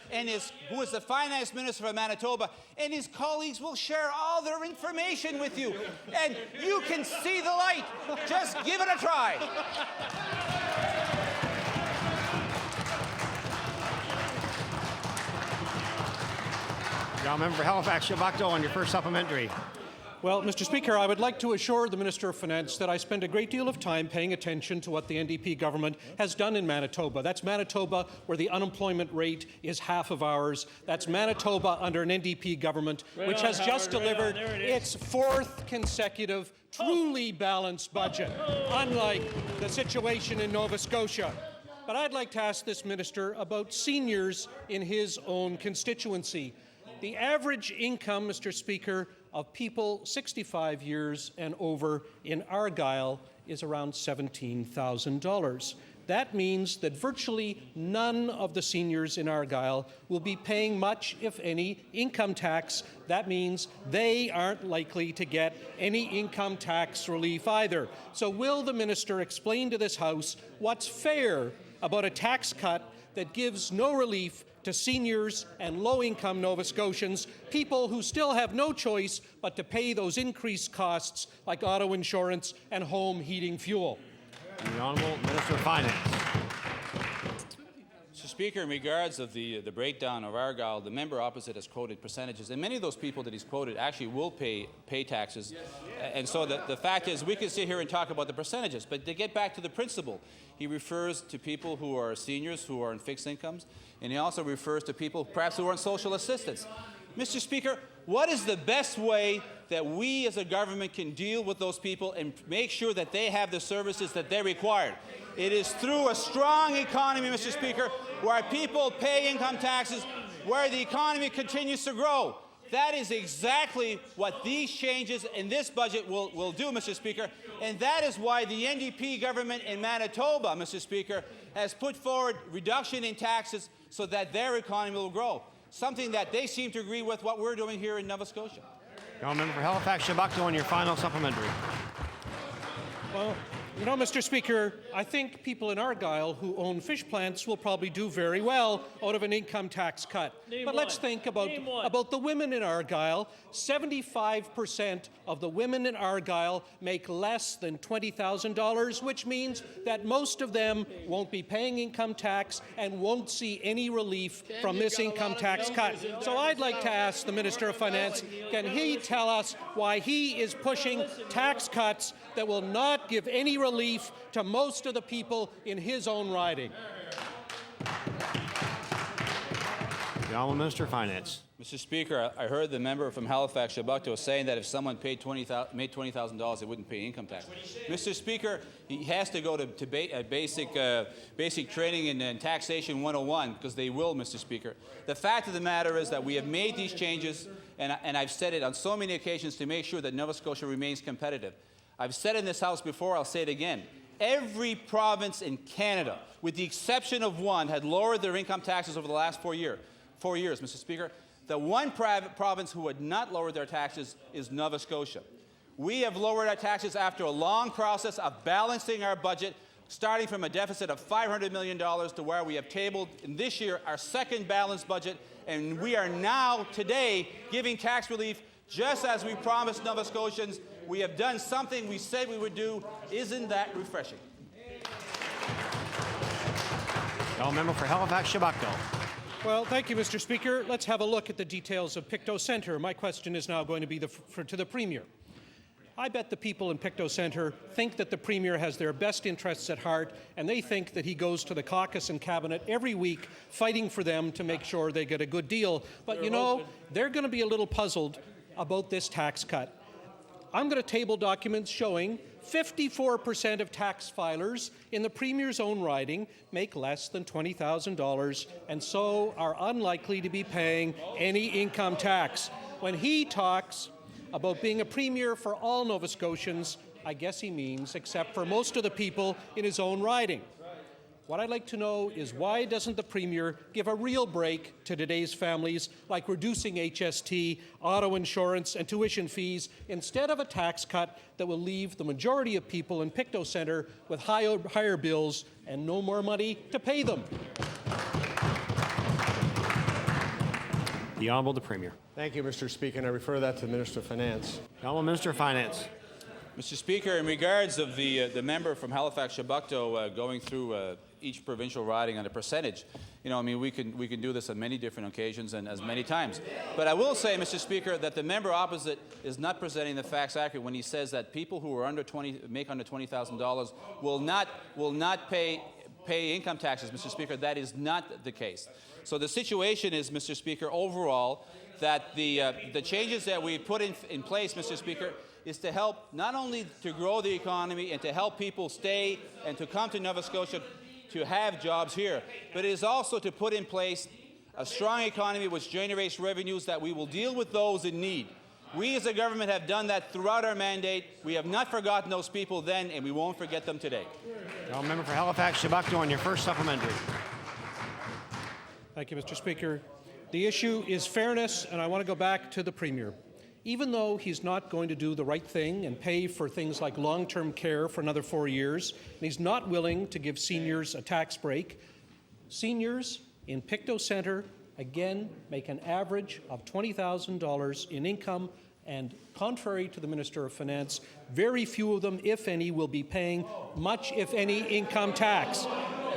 who is the finance minister of Manitoba, and his colleagues will share all their information with you. And you can see the light. Just give it a try. Now, member for Halifax, Shabakto, on your first supplementary. Well, Mr. Speaker, I would like to assure the Minister of Finance that I spend a great deal of time paying attention to what the NDP government has done in Manitoba. That's Manitoba, where the unemployment rate is half of ours. That's Manitoba under an NDP government, which has just delivered its fourth consecutive truly balanced budget, unlike the situation in Nova Scotia. But I'd like to ask this minister about seniors in his own constituency. The average income, Mr. Speaker, of people 65 years and over in Argyll is around $17,000. That means that virtually none of the seniors in Argyll will be paying much, if any, income tax. That means they aren't likely to get any income tax relief either. So will the minister explain to this House what's fair about a tax cut that gives no relief to seniors and low-income Nova Scotians, people who still have no choice but to pay those increased costs like auto insurance and home heating fuel? The Honourable Minister of Finance. Mr. Speaker, in regards of the breakdown of Argyle, the member opposite has quoted percentages, and many of those people that he's quoted actually will pay taxes. And so the fact is, we can sit here and talk about the percentages, but to get back to the principle, he refers to people who are seniors, who are on fixed incomes, and he also refers to people perhaps who are on social assistance. Mr. Speaker, what is the best way that we as a government can deal with those people and make sure that they have the services that they require? It is through a strong economy, Mr. Speaker, where people pay income taxes, where the economy continues to grow. That is exactly what these changes in this budget will do, Mr. Speaker, and that is why the NDP government in Manitoba, Mr. Speaker, has put forward reduction in taxes so that their economy will grow, something that they seem to agree with what we're doing here in Nova Scotia. Now, member for Halifax-Shabukto on your final supplementary. Well, you know, Mr. Speaker, I think people in Argyle who own fish plants will probably do very well out of an income tax cut. But let's think about the women in Argyle. 75% of the women in Argyle make less than $20,000, which means that most of them won't be paying income tax and won't see any relief from this income tax cut. So I'd like to ask the Minister of Finance, can he tell us why he is pushing tax cuts that will not give any relief to most of the people in his own riding? The Honourable Minister of Finance. Mr. Speaker, I heard the member from Halifax-Shabukto saying that if someone made $20,000, they wouldn't pay income tax. Mr. Speaker, he has to go to basic training in taxation 101, because they will, Mr. Speaker. The fact of the matter is that we have made these changes, and I've said it on so many occasions, to make sure that Nova Scotia remains competitive. I've said in this House before, I'll say it again. Every province in Canada, with the exception of one, had lowered their income taxes over the last 4 years, Mr. Speaker. The one province who had not lowered their taxes is Nova Scotia. We have lowered our taxes after a long process of balancing our budget, starting from a deficit of $500 million to where we have tabled in this year our second balanced budget, and we are now, today, giving tax relief just as we promised Nova Scotians. We have done something we said we would do. Isn't that refreshing? The member for Halifax-Shabukto. Well, thank you, Mr. Speaker. Let's have a look at the details of Pictou Centre. My question is now going to be to the Premier. I bet the people in Pictou Centre think that the Premier has their best interests at heart, and they think that he goes to the caucus and cabinet every week fighting for them to make sure they get a good deal. But, you know, they're going to be a little puzzled about this tax cut. I'm going to table documents showing 54% of tax filers in the Premier's own riding make less than $20,000 and so are unlikely to be paying any income tax. When he talks about being a Premier for all Nova Scotians, I guess he means except for most of the people in his own riding. What I'd like to know is, why doesn't the Premier give a real break to today's families, like reducing HST, auto insurance, and tuition fees, instead of a tax cut that will leave the majority of people in Pictou Centre with higher bills and no more money to pay them? The Honourable the Premier. Thank you, Mr. Speaker, and I refer that to the Minister of Finance. The Honourable Minister of Finance. Mr. Speaker, in regards of the member from Halifax-Shabukto going through each provincial riding on a percentage, you know, I mean, we can do this on many different occasions and as many times. But I will say, Mr. Speaker, that the member opposite is not presenting the facts accurately when he says that people who are make under $20,000 will not pay income taxes, Mr. Speaker. That is not the case. So the situation is, Mr. Speaker, overall, that the changes that we put in place, Mr. Speaker, is to help not only to grow the economy and to help people stay and to come to Nova Scotia to have jobs here, but it is also to put in place a strong economy which generates revenues that we will deal with those in need. We as a government have done that throughout our mandate. We have not forgotten those people then, and we won't forget them today. The member for Halifax-Shabukto on your first supplementary. Thank you, Mr. Speaker. The issue is fairness, and I want to go back to the Premier. Even though he's not going to do the right thing and pay for things like long-term care for another 4 years, and he's not willing to give seniors a tax break, seniors in Pictou Centre, again, make an average of $20,000 in income, and contrary to the Minister of Finance, very few of them, if any, will be paying much, if any, income tax.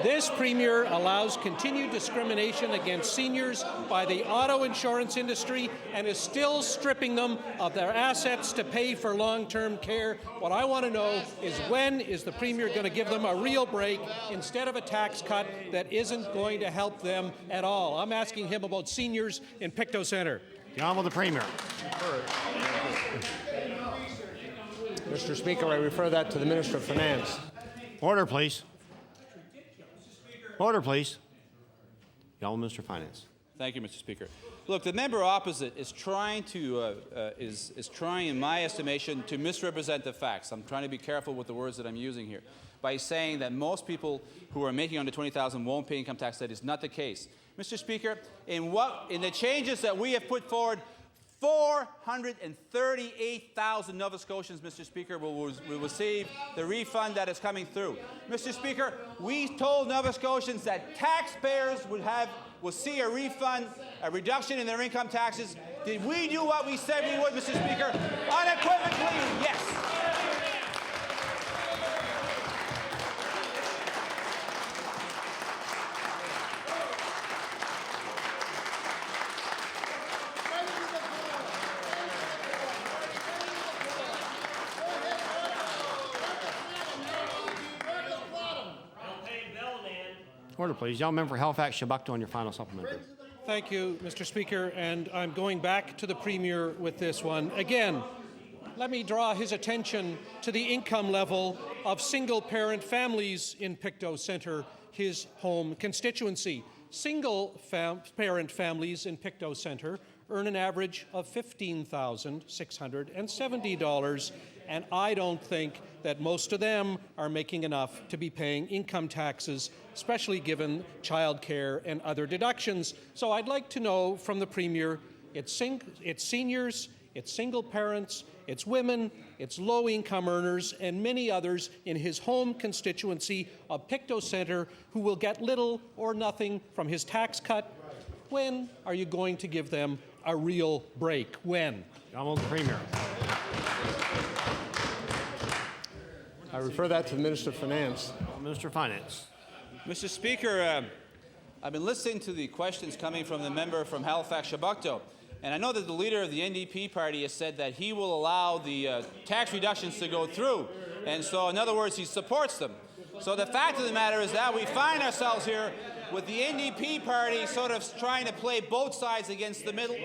This Premier allows continued discrimination against seniors by the auto insurance industry and is still stripping them of their assets to pay for long-term care. What I want to know is, when is the Premier going to give them a real break instead of a tax cut that isn't going to help them at all? I'm asking him about seniors in Pictou Centre. The Honourable the Premier. Mr. Speaker, I refer that to the Minister of Finance. Order, please. Order, please. The Honourable Minister of Finance. Thank you, Mr. Speaker. Look, the member opposite is trying to, in my estimation, to misrepresent the facts. I'm trying to be careful with the words that I'm using here by saying that most people who are making under $20,000 won't pay income tax. That is not the case. Mr. Speaker, in the changes that we have put forward, 438,000 Nova Scotians, Mr. Speaker, will receive the refund that is coming through. Mr. Speaker, we told Nova Scotians that taxpayers will see a refund, a reduction in their income taxes. Did we do what we said we would, Mr. Speaker? Unequivocally, yes. Order, please. Young member for Halifax, Shabukto, on your final supplementary. Thank you, Mr. Speaker, and I'm going back to the Premier with this one. Again, let me draw his attention to the income level of single-parent families in Pictou Centre, his home constituency. Single-parent families in Pictou Centre earn an average of $15,670, and I don't think that most of them are making enough to be paying income taxes, especially given childcare and other deductions. So I'd like to know from the Premier, it's seniors, it's single parents, it's women, it's low-income earners, and many others in his home constituency of Pictou Centre who will get little or nothing from his tax cut. When are you going to give them a real break? When? Honourable Premier. I refer that to the Minister of Finance. Minister of Finance. Mr. Speaker, I've been listening to the questions coming from the member from Halifax, Shabukto, and I know that the leader of the NDP party has said that he will allow the tax reductions to go through, and so in other words, he supports them. So the fact of the matter is that we find ourselves here with the NDP party sort of trying to play both sides against the middle.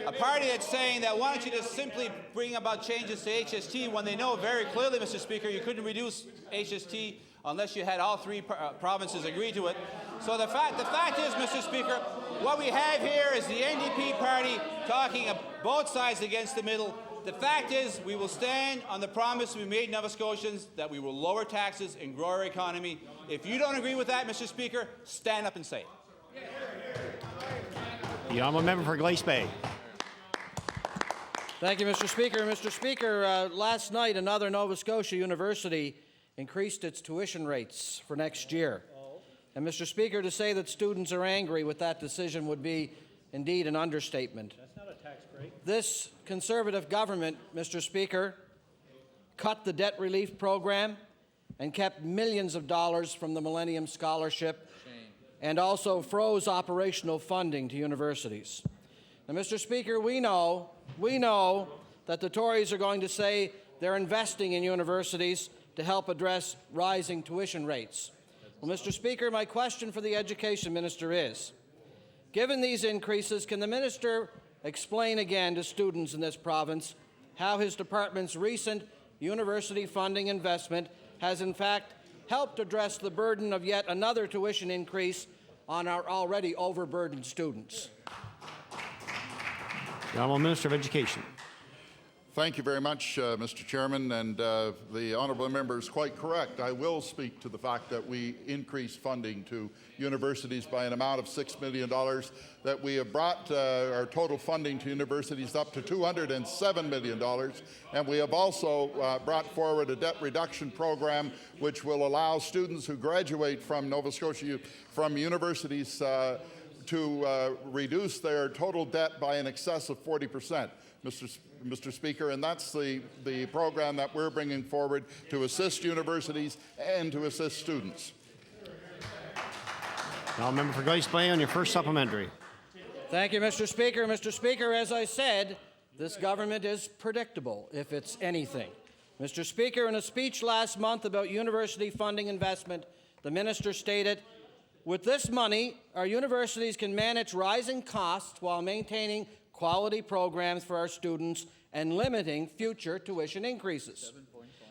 A party that's saying that why don't you just simply bring about changes to HST when they know very clearly, Mr. Speaker, you couldn't reduce HST unless you had all three provinces agree to it. So the fact is, Mr. Speaker, what we have here is the NDP party talking both sides against the middle. The fact is, we will stand on the promise we made Nova Scotians that we will lower taxes and grow our economy. If you don't agree with that, Mr. Speaker, stand up and say it. The honourable member for Glace Bay. Thank you, Mr. Speaker. Mr. Speaker, last night another Nova Scotia university increased its tuition rates for next year. And Mr. Speaker, to say that students are angry with that decision would be indeed an understatement. That's not a tax break. This Conservative government, Mr. Speaker, cut the debt relief program and kept millions of dollars from the Millennium Scholarship and also froze operational funding to universities. Now, Mr. Speaker, we know that the Tories are going to say they're investing in universities to help address rising tuition rates. Well, Mr. Speaker, my question for the Education Minister is, given these increases, can the Minister explain again to students in this province how his department's recent university funding investment has in fact helped address the burden of yet another tuition increase on our already overburdened students? The Honourable Minister of Education. Thank you very much, Mr. Chairman, and the honourable member is quite correct. I will speak to the fact that we increased funding to universities by an amount of $6 million, that we have brought our total funding to universities up to $207 million, and we have also brought forward a debt reduction program which will allow students who graduate from Nova Scotia, from universities, to reduce their total debt by in excess of 40%. Mr. Speaker, and that's the program that we're bringing forward to assist universities and to assist students. Now, member for Glace Bay on your first supplementary. Thank you, Mr. Speaker. Mr. Speaker, as I said, this government is predictable, if it's anything. Mr. Speaker, in a speech last month about university funding investment, the minister stated, "With this money, our universities can manage rising costs while maintaining quality programs for our students and limiting future tuition increases."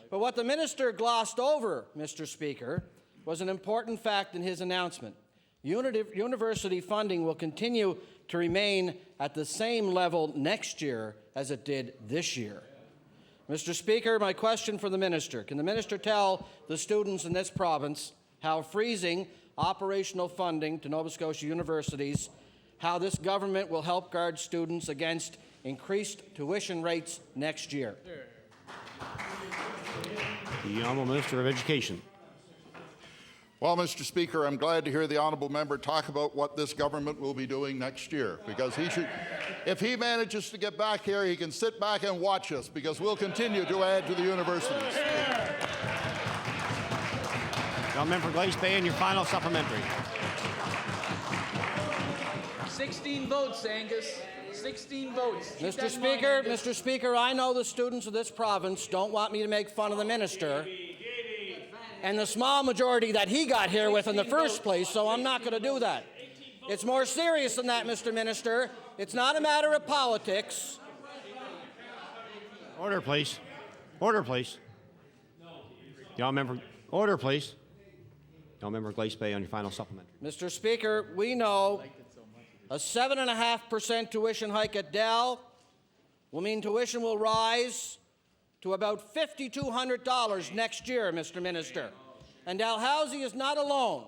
But what the minister glossed over, Mr. Speaker, was an important fact in his announcement. University funding will continue to remain at the same level next year as it did this year. Mr. Speaker, my question for the minister: can the minister tell the students in this province how freezing operational funding to Nova Scotia universities, how this government will help guard students against increased tuition rates next year? The Honourable Minister of Education. Well, Mr. Speaker, I'm glad to hear the honourable member talk about what this government will be doing next year, because he should, if he manages to get back here, he can sit back and watch us, because we'll continue to add to the universities. Now, member for Glace Bay on your final supplementary. 16 votes, Angus. 16 votes. Mr. Speaker, I know the students of this province don't want me to make fun of the minister and the small majority that he got here with in the first place, so I'm not going to do that. It's more serious than that, Mr. Minister. It's not a matter of politics. Order, please. Order, please. Y'all member, order, please. Y'all member Glace Bay on your final supplement. Mr. Speaker, we know a 7.5% tuition hike at Dell will mean tuition will rise to about $5,200 next year, Mr. Minister. And Dalhousie is not alone.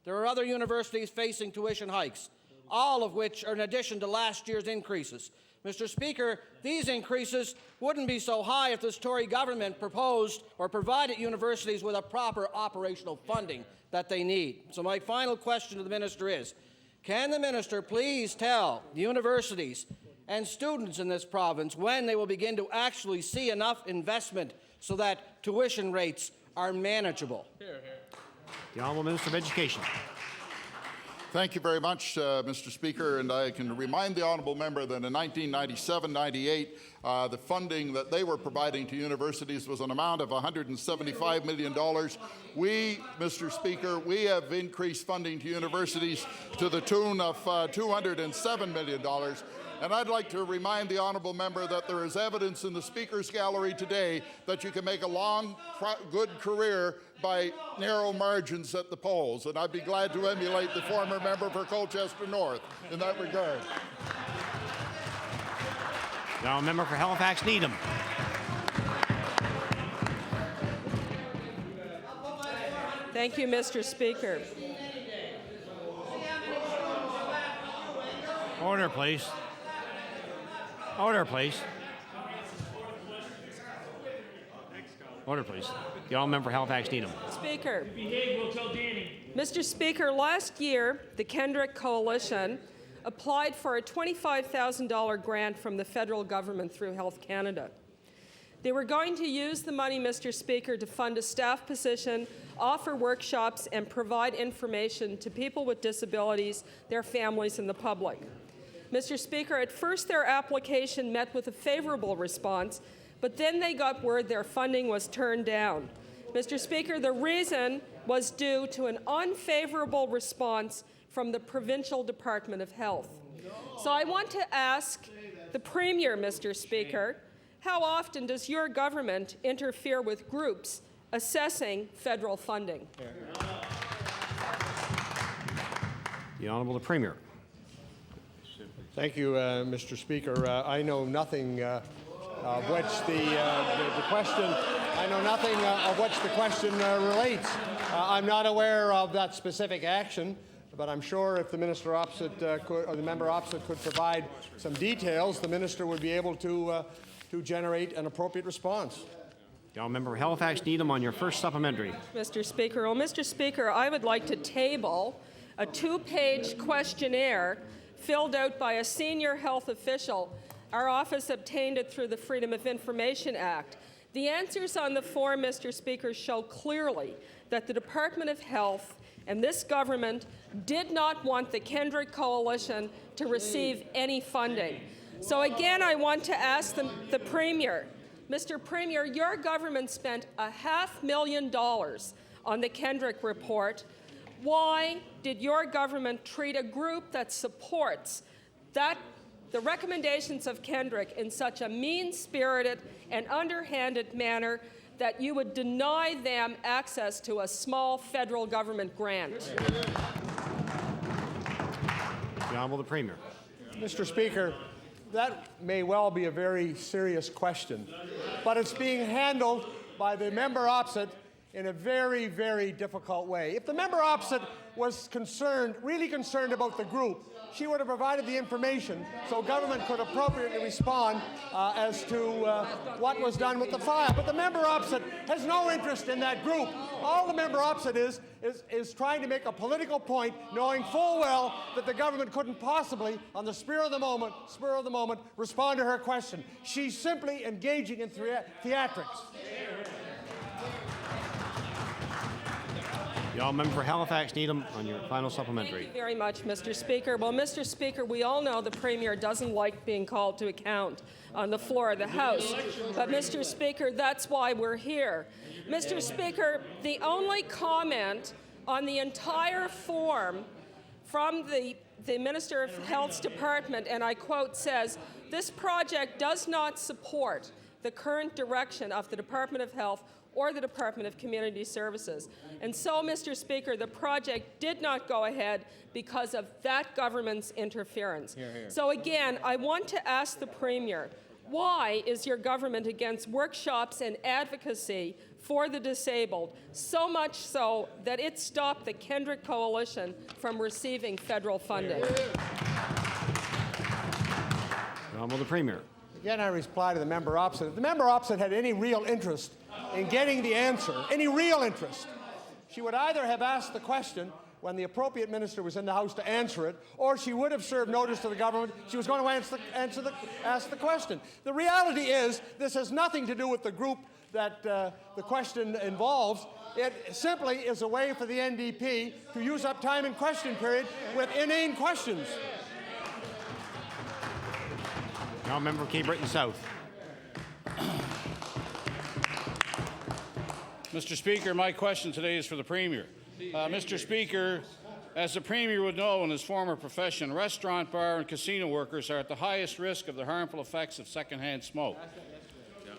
There are other universities facing tuition hikes, all of which are in addition to last year's increases. Mr. Speaker, these increases wouldn't be so high if this Tory government proposed or provided universities with a proper operational funding that they need. So my final question to the minister is, can the minister please tell the universities and students in this province when they will begin to actually see enough investment so that tuition rates are manageable? The Honourable Minister of Education. Thank you very much, Mr. Speaker, and I can remind the honourable member that in 1997-98, the funding that they were providing to universities was an amount of $175 million. We, Mr. Speaker, we have increased funding to universities to the tune of $207 million. And I'd like to remind the honourable member that there is evidence in the Speaker's gallery today that you can make a long, good career by narrow margins at the polls. And I'd be glad to emulate the former member for Colchester North in that regard. Now, a member for Halifax Needham. Thank you, Mr. Speaker. Order, please. Order, please. Order, please. The honourable member for Halifax Needham. Speaker. Behave, we'll tell Danny. Mr. Speaker, last year, the Kendrick Coalition applied for a $25,000 grant from the federal government through Health Canada. They were going to use the money, Mr. Speaker, to fund a staff position, offer workshops, and provide information to people with disabilities, their families, and the public. Mr. Speaker, at first their application met with a favorable response, but then they got word their funding was turned down. Mr. Speaker, the reason was due to an unfavorable response from the Provincial Department of Health. So I want to ask the Premier, Mr. Speaker, how often does your government interfere with groups assessing federal funding? The Honourable Premier. Thank you, Mr. Speaker. I know nothing of which the question. I know nothing of which the question relates. I'm not aware of that specific action, but I'm sure if the minister opposite or the member opposite could provide some details, the minister would be able to generate an appropriate response. The honourable member for Halifax Needham on your first supplementary. Mr. Speaker, well, Mr. Speaker, I would like to table a 2-page questionnaire filled out by a senior health official. Our office obtained it through the Freedom of Information Act. The answers on the form, Mr. Speaker, show clearly that the Department of Health and this government did not want the Kendrick Coalition to receive any funding. So again, I want to ask the Premier, Mr. Premier, your government spent $500,000 on the Kendrick report. Why did your government treat a group that supports the recommendations of Kendrick in such a mean-spirited and underhanded manner that you would deny them access to a small federal government grant? The Honourable the Premier. Mr. Speaker, that may well be a very serious question, but it's being handled by the member opposite in a very, very difficult way. If the member opposite was really concerned about the group, she would have provided the information so government could appropriately respond as to what was done with the file. But the member opposite has no interest in that group. All the member opposite is trying to make a political point, knowing full well that the government couldn't possibly, on the spur of the moment, respond to her question. She's simply engaging in theatrics. The Honourable Member for Halifax Needham on your final supplementary. Thank you very much, Mr. Speaker. Well, Mr. Speaker, we all know the Premier doesn't like being called to account on the floor of the House. But, Mr. Speaker, that's why we're here. Mr. Speaker, the only comment on the entire form from the Minister of Health's department, and I quote, says, "This project does not support the current direction of the Department of Health or the Department of Community Services." And so, Mr. Speaker, the project did not go ahead because of that government's interference. Hear, hear. So again, I want to ask the Premier, why is your government against workshops and advocacy for the disabled, so much so that it stopped the Kendrick Coalition from receiving federal funding? The Honourable the Premier. Again, I reply to the member opposite. If the member opposite had any real interest in getting the answer, any real interest, she would either have asked the question when the appropriate minister was in the House to answer it, or she would have served notice to the government she was going to ask the question. The reality is this has nothing to do with the group that the question involves. It simply is a way for the NDP to use up time in question period with inane questions. Now, Member for Cape Breton South. Mr. Speaker, my question today is for the Premier. Mr. Speaker, as the Premier would know in his former profession, restaurant, bar, and casino workers are at the highest risk of the harmful effects of secondhand smoke.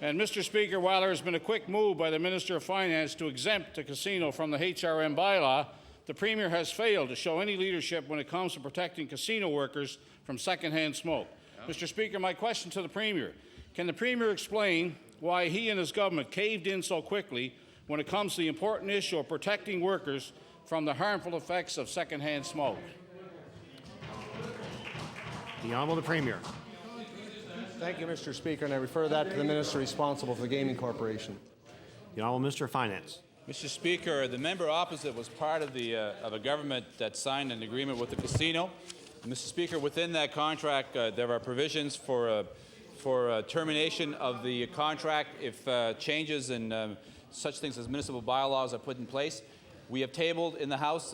And Mr. Speaker, while there has been a quick move by the Minister of Finance to exempt the casino from the HRM bylaw, the Premier has failed to show any leadership when it comes to protecting casino workers from secondhand smoke. Mr. Speaker, my question to the Premier, can the Premier explain why he and his government caved in so quickly when it comes to the important issue of protecting workers from the harmful effects of secondhand smoke? The Honourable the Premier. Thank you, Mr. Speaker, and I refer that to the minister responsible for the Gaming Corporation. The Honourable Minister of Finance. Mr. Speaker, the member opposite was part of a government that signed an agreement with the casino. And Mr. Speaker, within that contract, there are provisions for termination of the contract if changes in such things as municipal bylaws are put in place. We have tabled in the House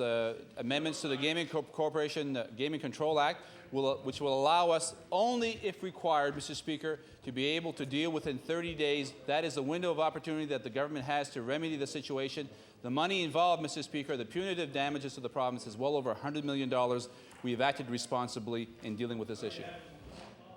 amendments to the Gaming Corporation Gaming Control Act, which will allow us only if required, Mr. Speaker, to be able to deal within 30 days. That is the window of opportunity that the government has to remedy the situation. The money involved, Mr. Speaker, the punitive damages to the province is well over $100 million. We have acted responsibly in dealing with this issue.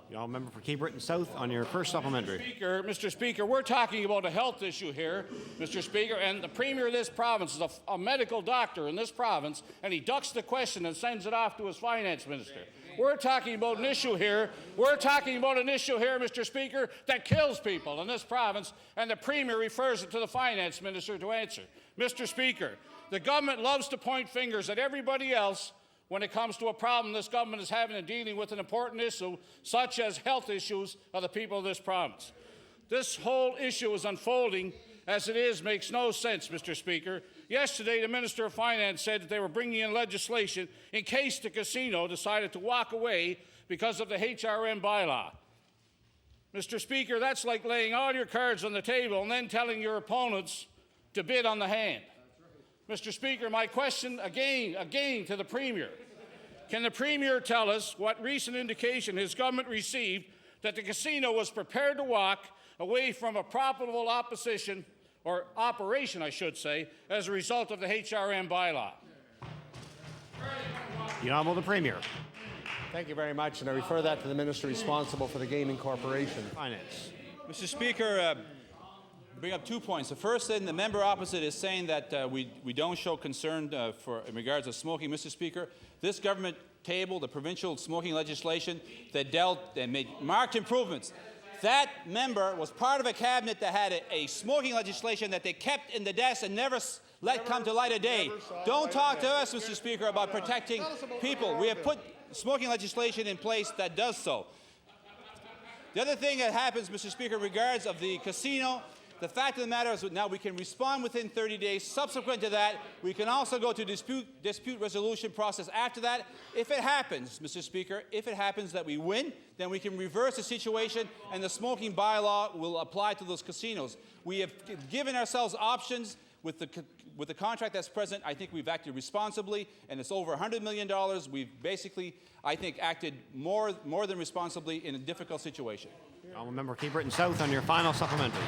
The Honourable Member for Cape Breton South on your first supplementary. Mr. Speaker, we're talking about a health issue here, Mr. Speaker, and the Premier of this province is a medical doctor in this province, and he ducks the question and sends it off to his finance minister. We're talking about an issue here. Mr. Speaker, that kills people in this province, and the Premier refers it to the finance minister to answer. Mr. Speaker, the government loves to point fingers at everybody else when it comes to a problem this government is having in dealing with an important issue, such as health issues of the people of this province. This whole issue is unfolding as it is makes no sense, Mr. Speaker. Yesterday, the Minister of Finance said that they were bringing in legislation in case the casino decided to walk away because of the HRM bylaw. Mr. Speaker, that's like laying all your cards on the table and then telling your opponents to bid on the hand. Mr. Speaker, my question again to the Premier. Can the Premier tell us what recent indication his government received that the casino was prepared to walk away from a profitable opposition, or operation, I should say, as a result of the HRM bylaw? The Honourable the Premier. Thank you very much, and I refer that to the Minister responsible for the Gaming Corporation. Finance. Mr. Speaker, bring up 2 points. The first thing, the member opposite is saying that we don't show concern in regards to smoking. Mr. Speaker, this government tabled the provincial smoking legislation that made marked improvements. That member was part of a cabinet that had a smoking legislation that they kept in the desk and never let come to light of day. Don't talk to us, Mr. Speaker, about protecting people. We have put smoking legislation in place that does so. The other thing that happens, Mr. Speaker, in regards of the casino, the fact of the matter is that now we can respond within 30 days. Subsequent to that, we can also go to dispute resolution process after that. If it happens, Mr. Speaker, if it happens that we win, then we can reverse the situation and the smoking bylaw will apply to those casinos. We have given ourselves options with the contract that's present. I think we've acted responsibly, and it's over $100 million. We've basically, I think, acted more than responsibly in a difficult situation. Honourable Member Cape Breton South on your final supplementary.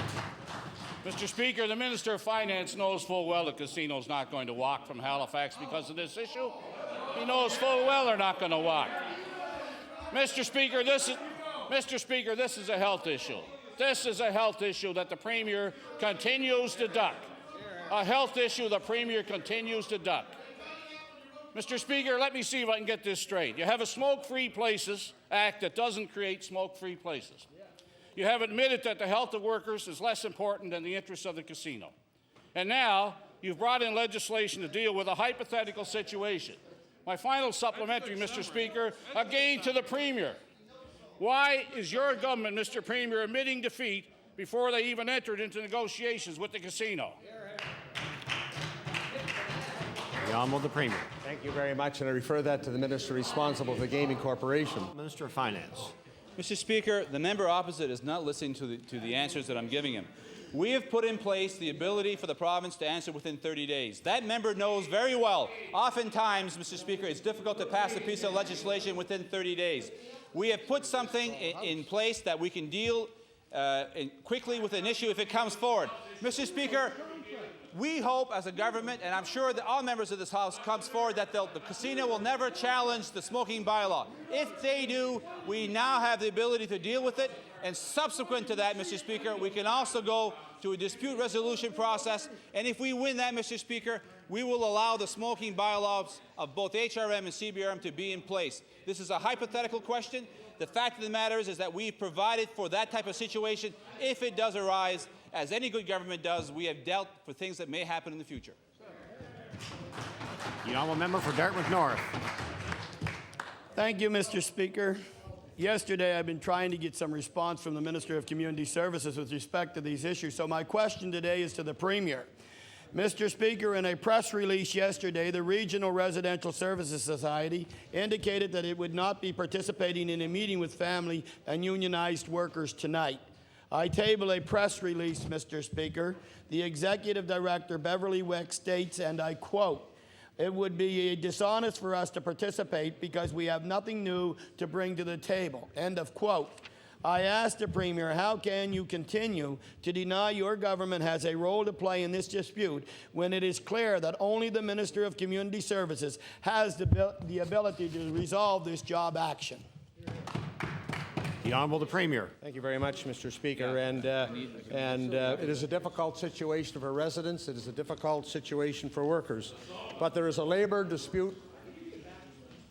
Mr. Speaker, the Minister of Finance knows full well the casino's not going to walk from Halifax because of this issue. He knows full well they're not going to walk. Mr. Speaker, this is a health issue. This is a health issue that the Premier continues to duck. A health issue the Premier continues to duck. Mr. Speaker, let me see if I can get this straight. You have a Smoke-Free Places Act that doesn't create smoke-free places. You have admitted that the health of workers is less important than the interests of the casino. And now you've brought in legislation to deal with a hypothetical situation. My final supplementary, Mr. Speaker, again to the Premier. Why is your government, Mr. Premier, admitting defeat before they even entered into negotiations with the casino? The Honourable the Premier. Thank you very much, and I refer that to the Minister responsible for the Gaming Corporation. Minister of Finance. Mr. Speaker, the member opposite is not listening to the answers that I'm giving him. We have put in place the ability for the province to answer within 30 days. That member knows very well. Oftentimes, Mr. Speaker, it's difficult to pass a piece of legislation within 30 days. We have put something in place that we can deal quickly with an issue if it comes forward. Mr. Speaker, we hope as a government, and I'm sure that all members of this House comes forward, that the casino will never challenge the smoking bylaw. If they do, we now have the ability to deal with it. And subsequent to that, Mr. Speaker, we can also go to a dispute resolution process. And if we win that, Mr. Speaker, we will allow the smoking bylaws of both HRM and CBRM to be in place. This is a hypothetical question. The fact of the matter is that we've provided for that type of situation if it does arise. As any good government does, we have dealt for things that may happen in the future. The Honourable Member for Dartmouth North. Thank you, Mr. Speaker. Yesterday, I've been trying to get some response from the Minister of Community Services with respect to these issues, so my question today is to the Premier. Mr. Speaker, in a press release yesterday, the Regional Residential Services Society indicated that it would not be participating in a meeting with family and unionized workers tonight. I table a press release, Mr. Speaker. The Executive Director, Beverly Wick, states, and I quote, "It would be dishonest for us to participate because we have nothing new to bring to the table." End of quote. I asked the Premier, how can you continue to deny your government has a role to play in this dispute when it is clear that only the Minister of Community Services has the ability to resolve this job action? The Honourable the Premier. Thank you very much, Mr. Speaker. It is a difficult situation for residents. It is a difficult situation for workers. But there is a labour dispute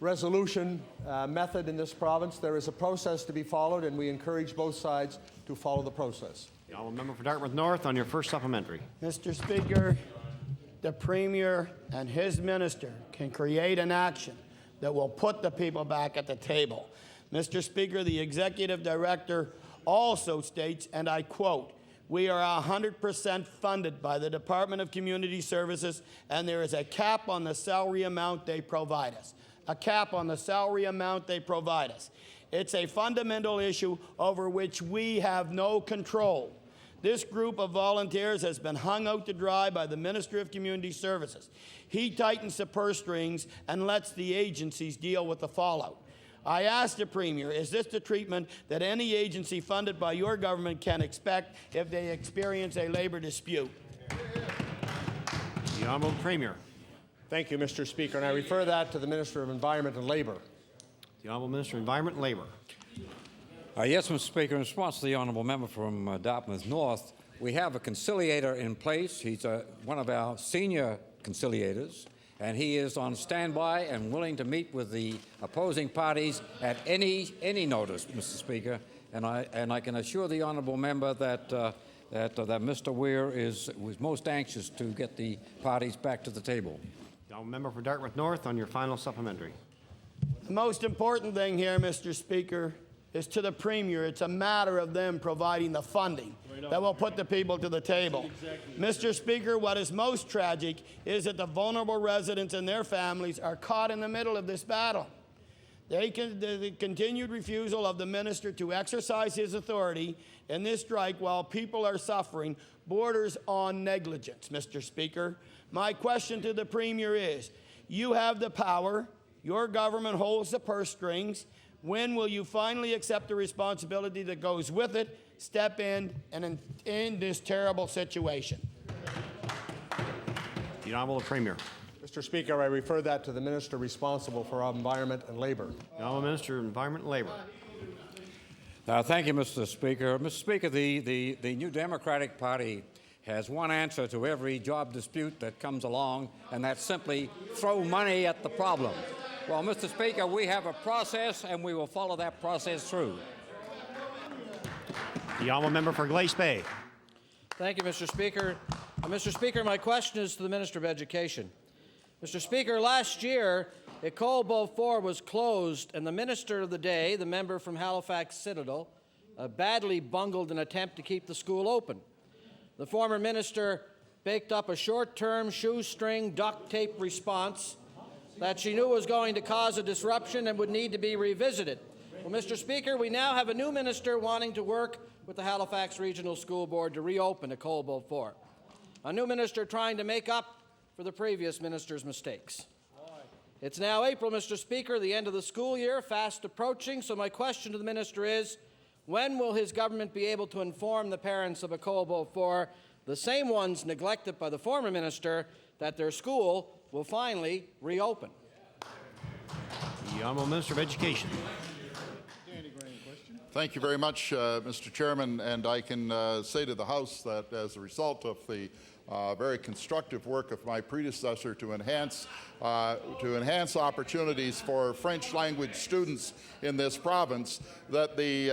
resolution method in this province. There is a process to be followed, and we encourage both sides to follow the process. The Honourable Member for Dartmouth North on your first supplementary. Mr. Speaker, the Premier and his minister can create an action that will put the people back at the table. Mr. Speaker, the Executive Director also states, and I quote, "We are 100% funded by the Department of Community Services, and there is a cap on the salary amount they provide us." A cap on the salary amount they provide us. It's a fundamental issue over which we have no control. This group of volunteers has been hung out to dry by the Minister of Community Services. He tightens the purse strings and lets the agencies deal with the fallout. I asked the Premier, is this the treatment that any agency funded by your government can expect if they experience a labour dispute? The Honourable Premier. Thank you, Mr. Speaker, and I refer that to the Minister of Environment and Labour. The Honourable Minister of Environment and Labour. Yes, Mr. Speaker, in response to the Honourable Member from Dartmouth North, we have a conciliator in place. He's one of our senior conciliators, and he is on standby and willing to meet with the opposing parties at any notice, Mr. Speaker. And I can assure the Honourable Member that Mr. Weir was most anxious to get the parties back to the table. The Honourable Member for Dartmouth North on your final supplementary. The most important thing here, Mr. Speaker, is to the Premier. It's a matter of them providing the funding that will put the people to the table. Mr. Speaker, what is most tragic is that the vulnerable residents and their families are caught in the middle of this battle. The continued refusal of the minister to exercise his authority in this strike while people are suffering borders on negligence, Mr. Speaker. My question to the Premier is, you have the power, your government holds the purse strings. When will you finally accept the responsibility that goes with it, step in, and end this terrible situation? The Honourable Premier. Mr. Speaker, I refer that to the Minister responsible for Environment and Labour. The Honourable Minister of Environment and Labour. Thank you, Mr. Speaker. Mr. Speaker, the New Democratic Party has one answer to every job dispute that comes along, and that's simply throw money at the problem. Well, Mr. Speaker, we have a process, and we will follow that process through. The Honourable Member for Glace Bay. Thank you, Mr. Speaker. Mr. Speaker, my question is to the Minister of Education. Mr. Speaker, last year, École Beaufort was closed, and the Minister of the day, the member from Halifax Citadel, badly bungled an attempt to keep the school open. The former minister baked up a short-term shoestring duct tape response that she knew was going to cause a disruption and would need to be revisited. Well, Mr. Speaker, we now have a new minister wanting to work with the Halifax Regional School Board to reopen École Beaufort. A new minister trying to make up for the previous minister's mistakes. It's now April, Mr. Speaker, the end of the school year, fast approaching, so my question to the minister is, when will his government be able to inform the parents of École Beaufort, the same ones neglected by the former minister, that their school will finally reopen? The Honourable Minister of Education. Thank you very much, Mr. Chairman, and I can say to the House that as a result of the very constructive work of my predecessor to enhance opportunities for French language students in this province, that the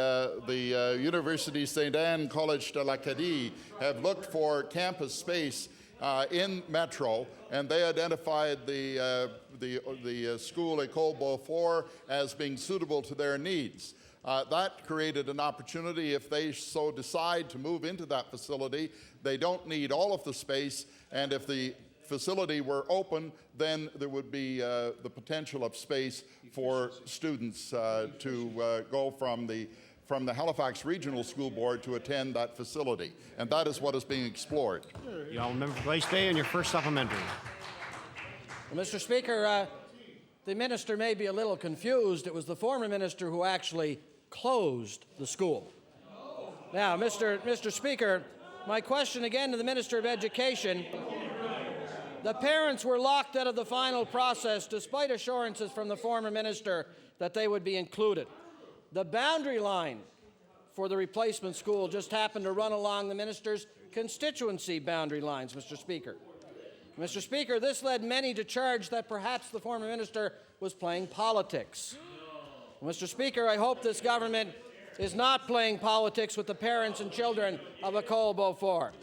Université Sainte-Anne Collège de l'Acadie have looked for campus space in Metro, and they identified the school École Beaufort as being suitable to their needs. That created an opportunity. If they so decide to move into that facility, they don't need all of the space, and if the facility were open, then there would be the potential of space for students to go from the Halifax Regional School Board to attend that facility, and that is what is being explored. The Honourable Member for Glace Bay on your first supplementary. Well, Mr. Speaker, the minister may be a little confused. It was the former minister who actually closed the school. Now, Mr. Speaker, my question again to the Minister of Education. The parents were locked out of the final process despite assurances from the former minister that they would be included. The boundary line for the replacement school just happened to run along the minister's constituency boundary lines, Mr. Speaker. Mr. Speaker, this led many to charge that perhaps the former minister was playing politics. Mr. Speaker, I hope this government is not playing politics with the parents and children of École Beaufort.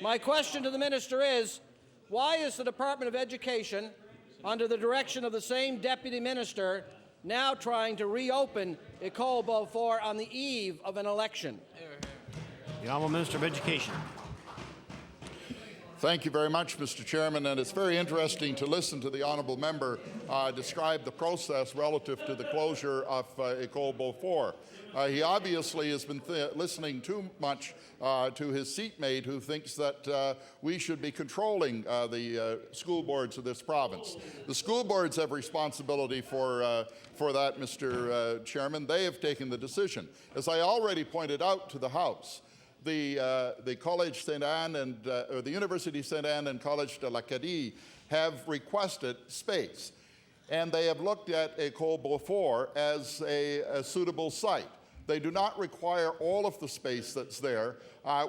My question to the minister is, why is the Department of Education, under the direction of the same deputy minister, now trying to reopen École Beaufort on the eve of an election? The Honourable Minister of Education. Thank you very much, Mr. Chairman, and it's very interesting to listen to the honourable member describe the process relative to the closure of École Beaufort. He obviously has been listening too much to his seatmate, who thinks that we should be controlling the school boards of this province. The school boards have responsibility for that, Mr. Chairman. They have taken the decision. As I already pointed out to the House, the College St. Anne or the University St. Anne and College de l'Acadie have requested space, and they have looked at École Beaufort as a suitable site. They do not require all of the space that's there.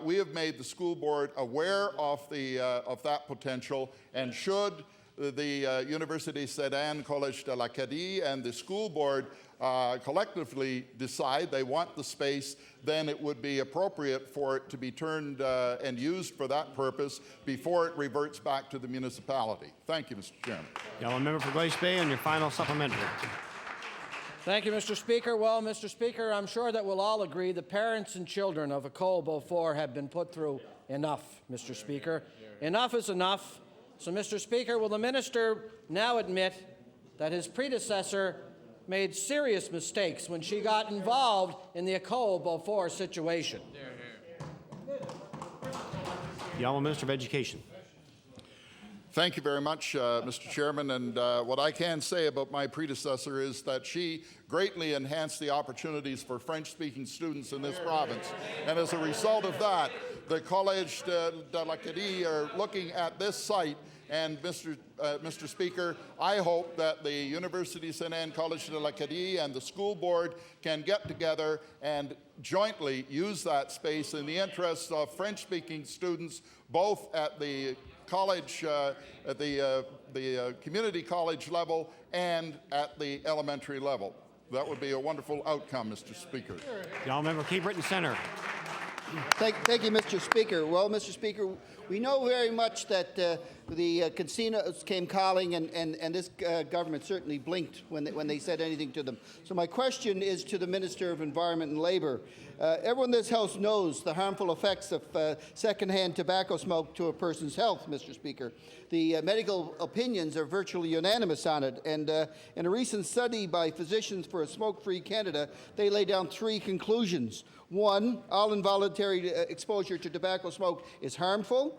We have made the school board aware of that potential, and should the University St. Anne College de l'Acadie and the school board collectively decide they want the space, then it would be appropriate for it to be turned and used for that purpose before it reverts back to the municipality. Thank you, Mr. Chairman. Yellow member for Glace Bay on your final supplementary. Thank you, Mr. Speaker. Well, Mr. Speaker, I'm sure that we'll all agree the parents and children of École Beaufort have been put through enough, Mr. Speaker. Enough is enough. So, Mr. Speaker, will the minister now admit that his predecessor made serious mistakes when she got involved in the École Beaufort situation? The Honourable Minister of Education. Thank you very much, Mr. Chairman. And what I can say about my predecessor is that she greatly enhanced the opportunities for French-speaking students in this province. And as a result of that, the Collège de l'Acadie are looking at this site. And Mr. Speaker, I hope that the University St. Anne College de l'Acadie and the school board can get together and jointly use that space in the interests of French-speaking students, both at the college, at the community college level and at the elementary level. That would be a wonderful outcome, Mr. Speaker. The Honourable Member Cape Breton Centre. Thank you, Mr. Speaker. Well, Mr. Speaker, we know very much that the casinos came calling, and this government certainly blinked when they said anything to them. So my question is to the Minister of Environment and Labour. Everyone in this House knows the harmful effects of secondhand tobacco smoke to a person's health, Mr. Speaker. The medical opinions are virtually unanimous on it, and in a recent study by Physicians for a Smoke-Free Canada, they lay down three conclusions. One, all involuntary exposure to tobacco smoke is harmful.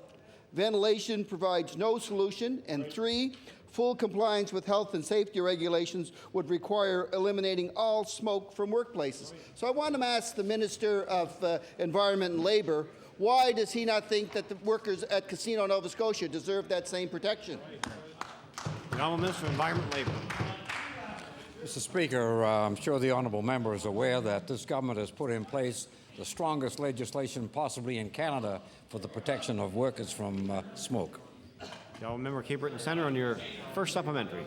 Ventilation provides no solution. And three, full compliance with health and safety regulations would require eliminating all smoke from workplaces. So I want to ask the Minister of Environment and Labour, why does he not think that the workers at Casino Nova Scotia deserve that same protection? The Honourable Minister of Environment and Labour. Mr. Speaker, I'm sure the honourable member is aware that this government has put in place the strongest legislation possibly in Canada for the protection of workers from smoke. The Honourable Member Cape Breton Centre on your first supplementary.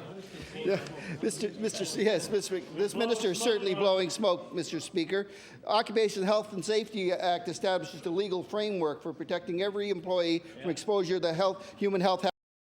Yeah, this minister is certainly blowing smoke, Mr. Speaker. Occupational Health and Safety Act establishes the legal framework for protecting every employee from exposure to human health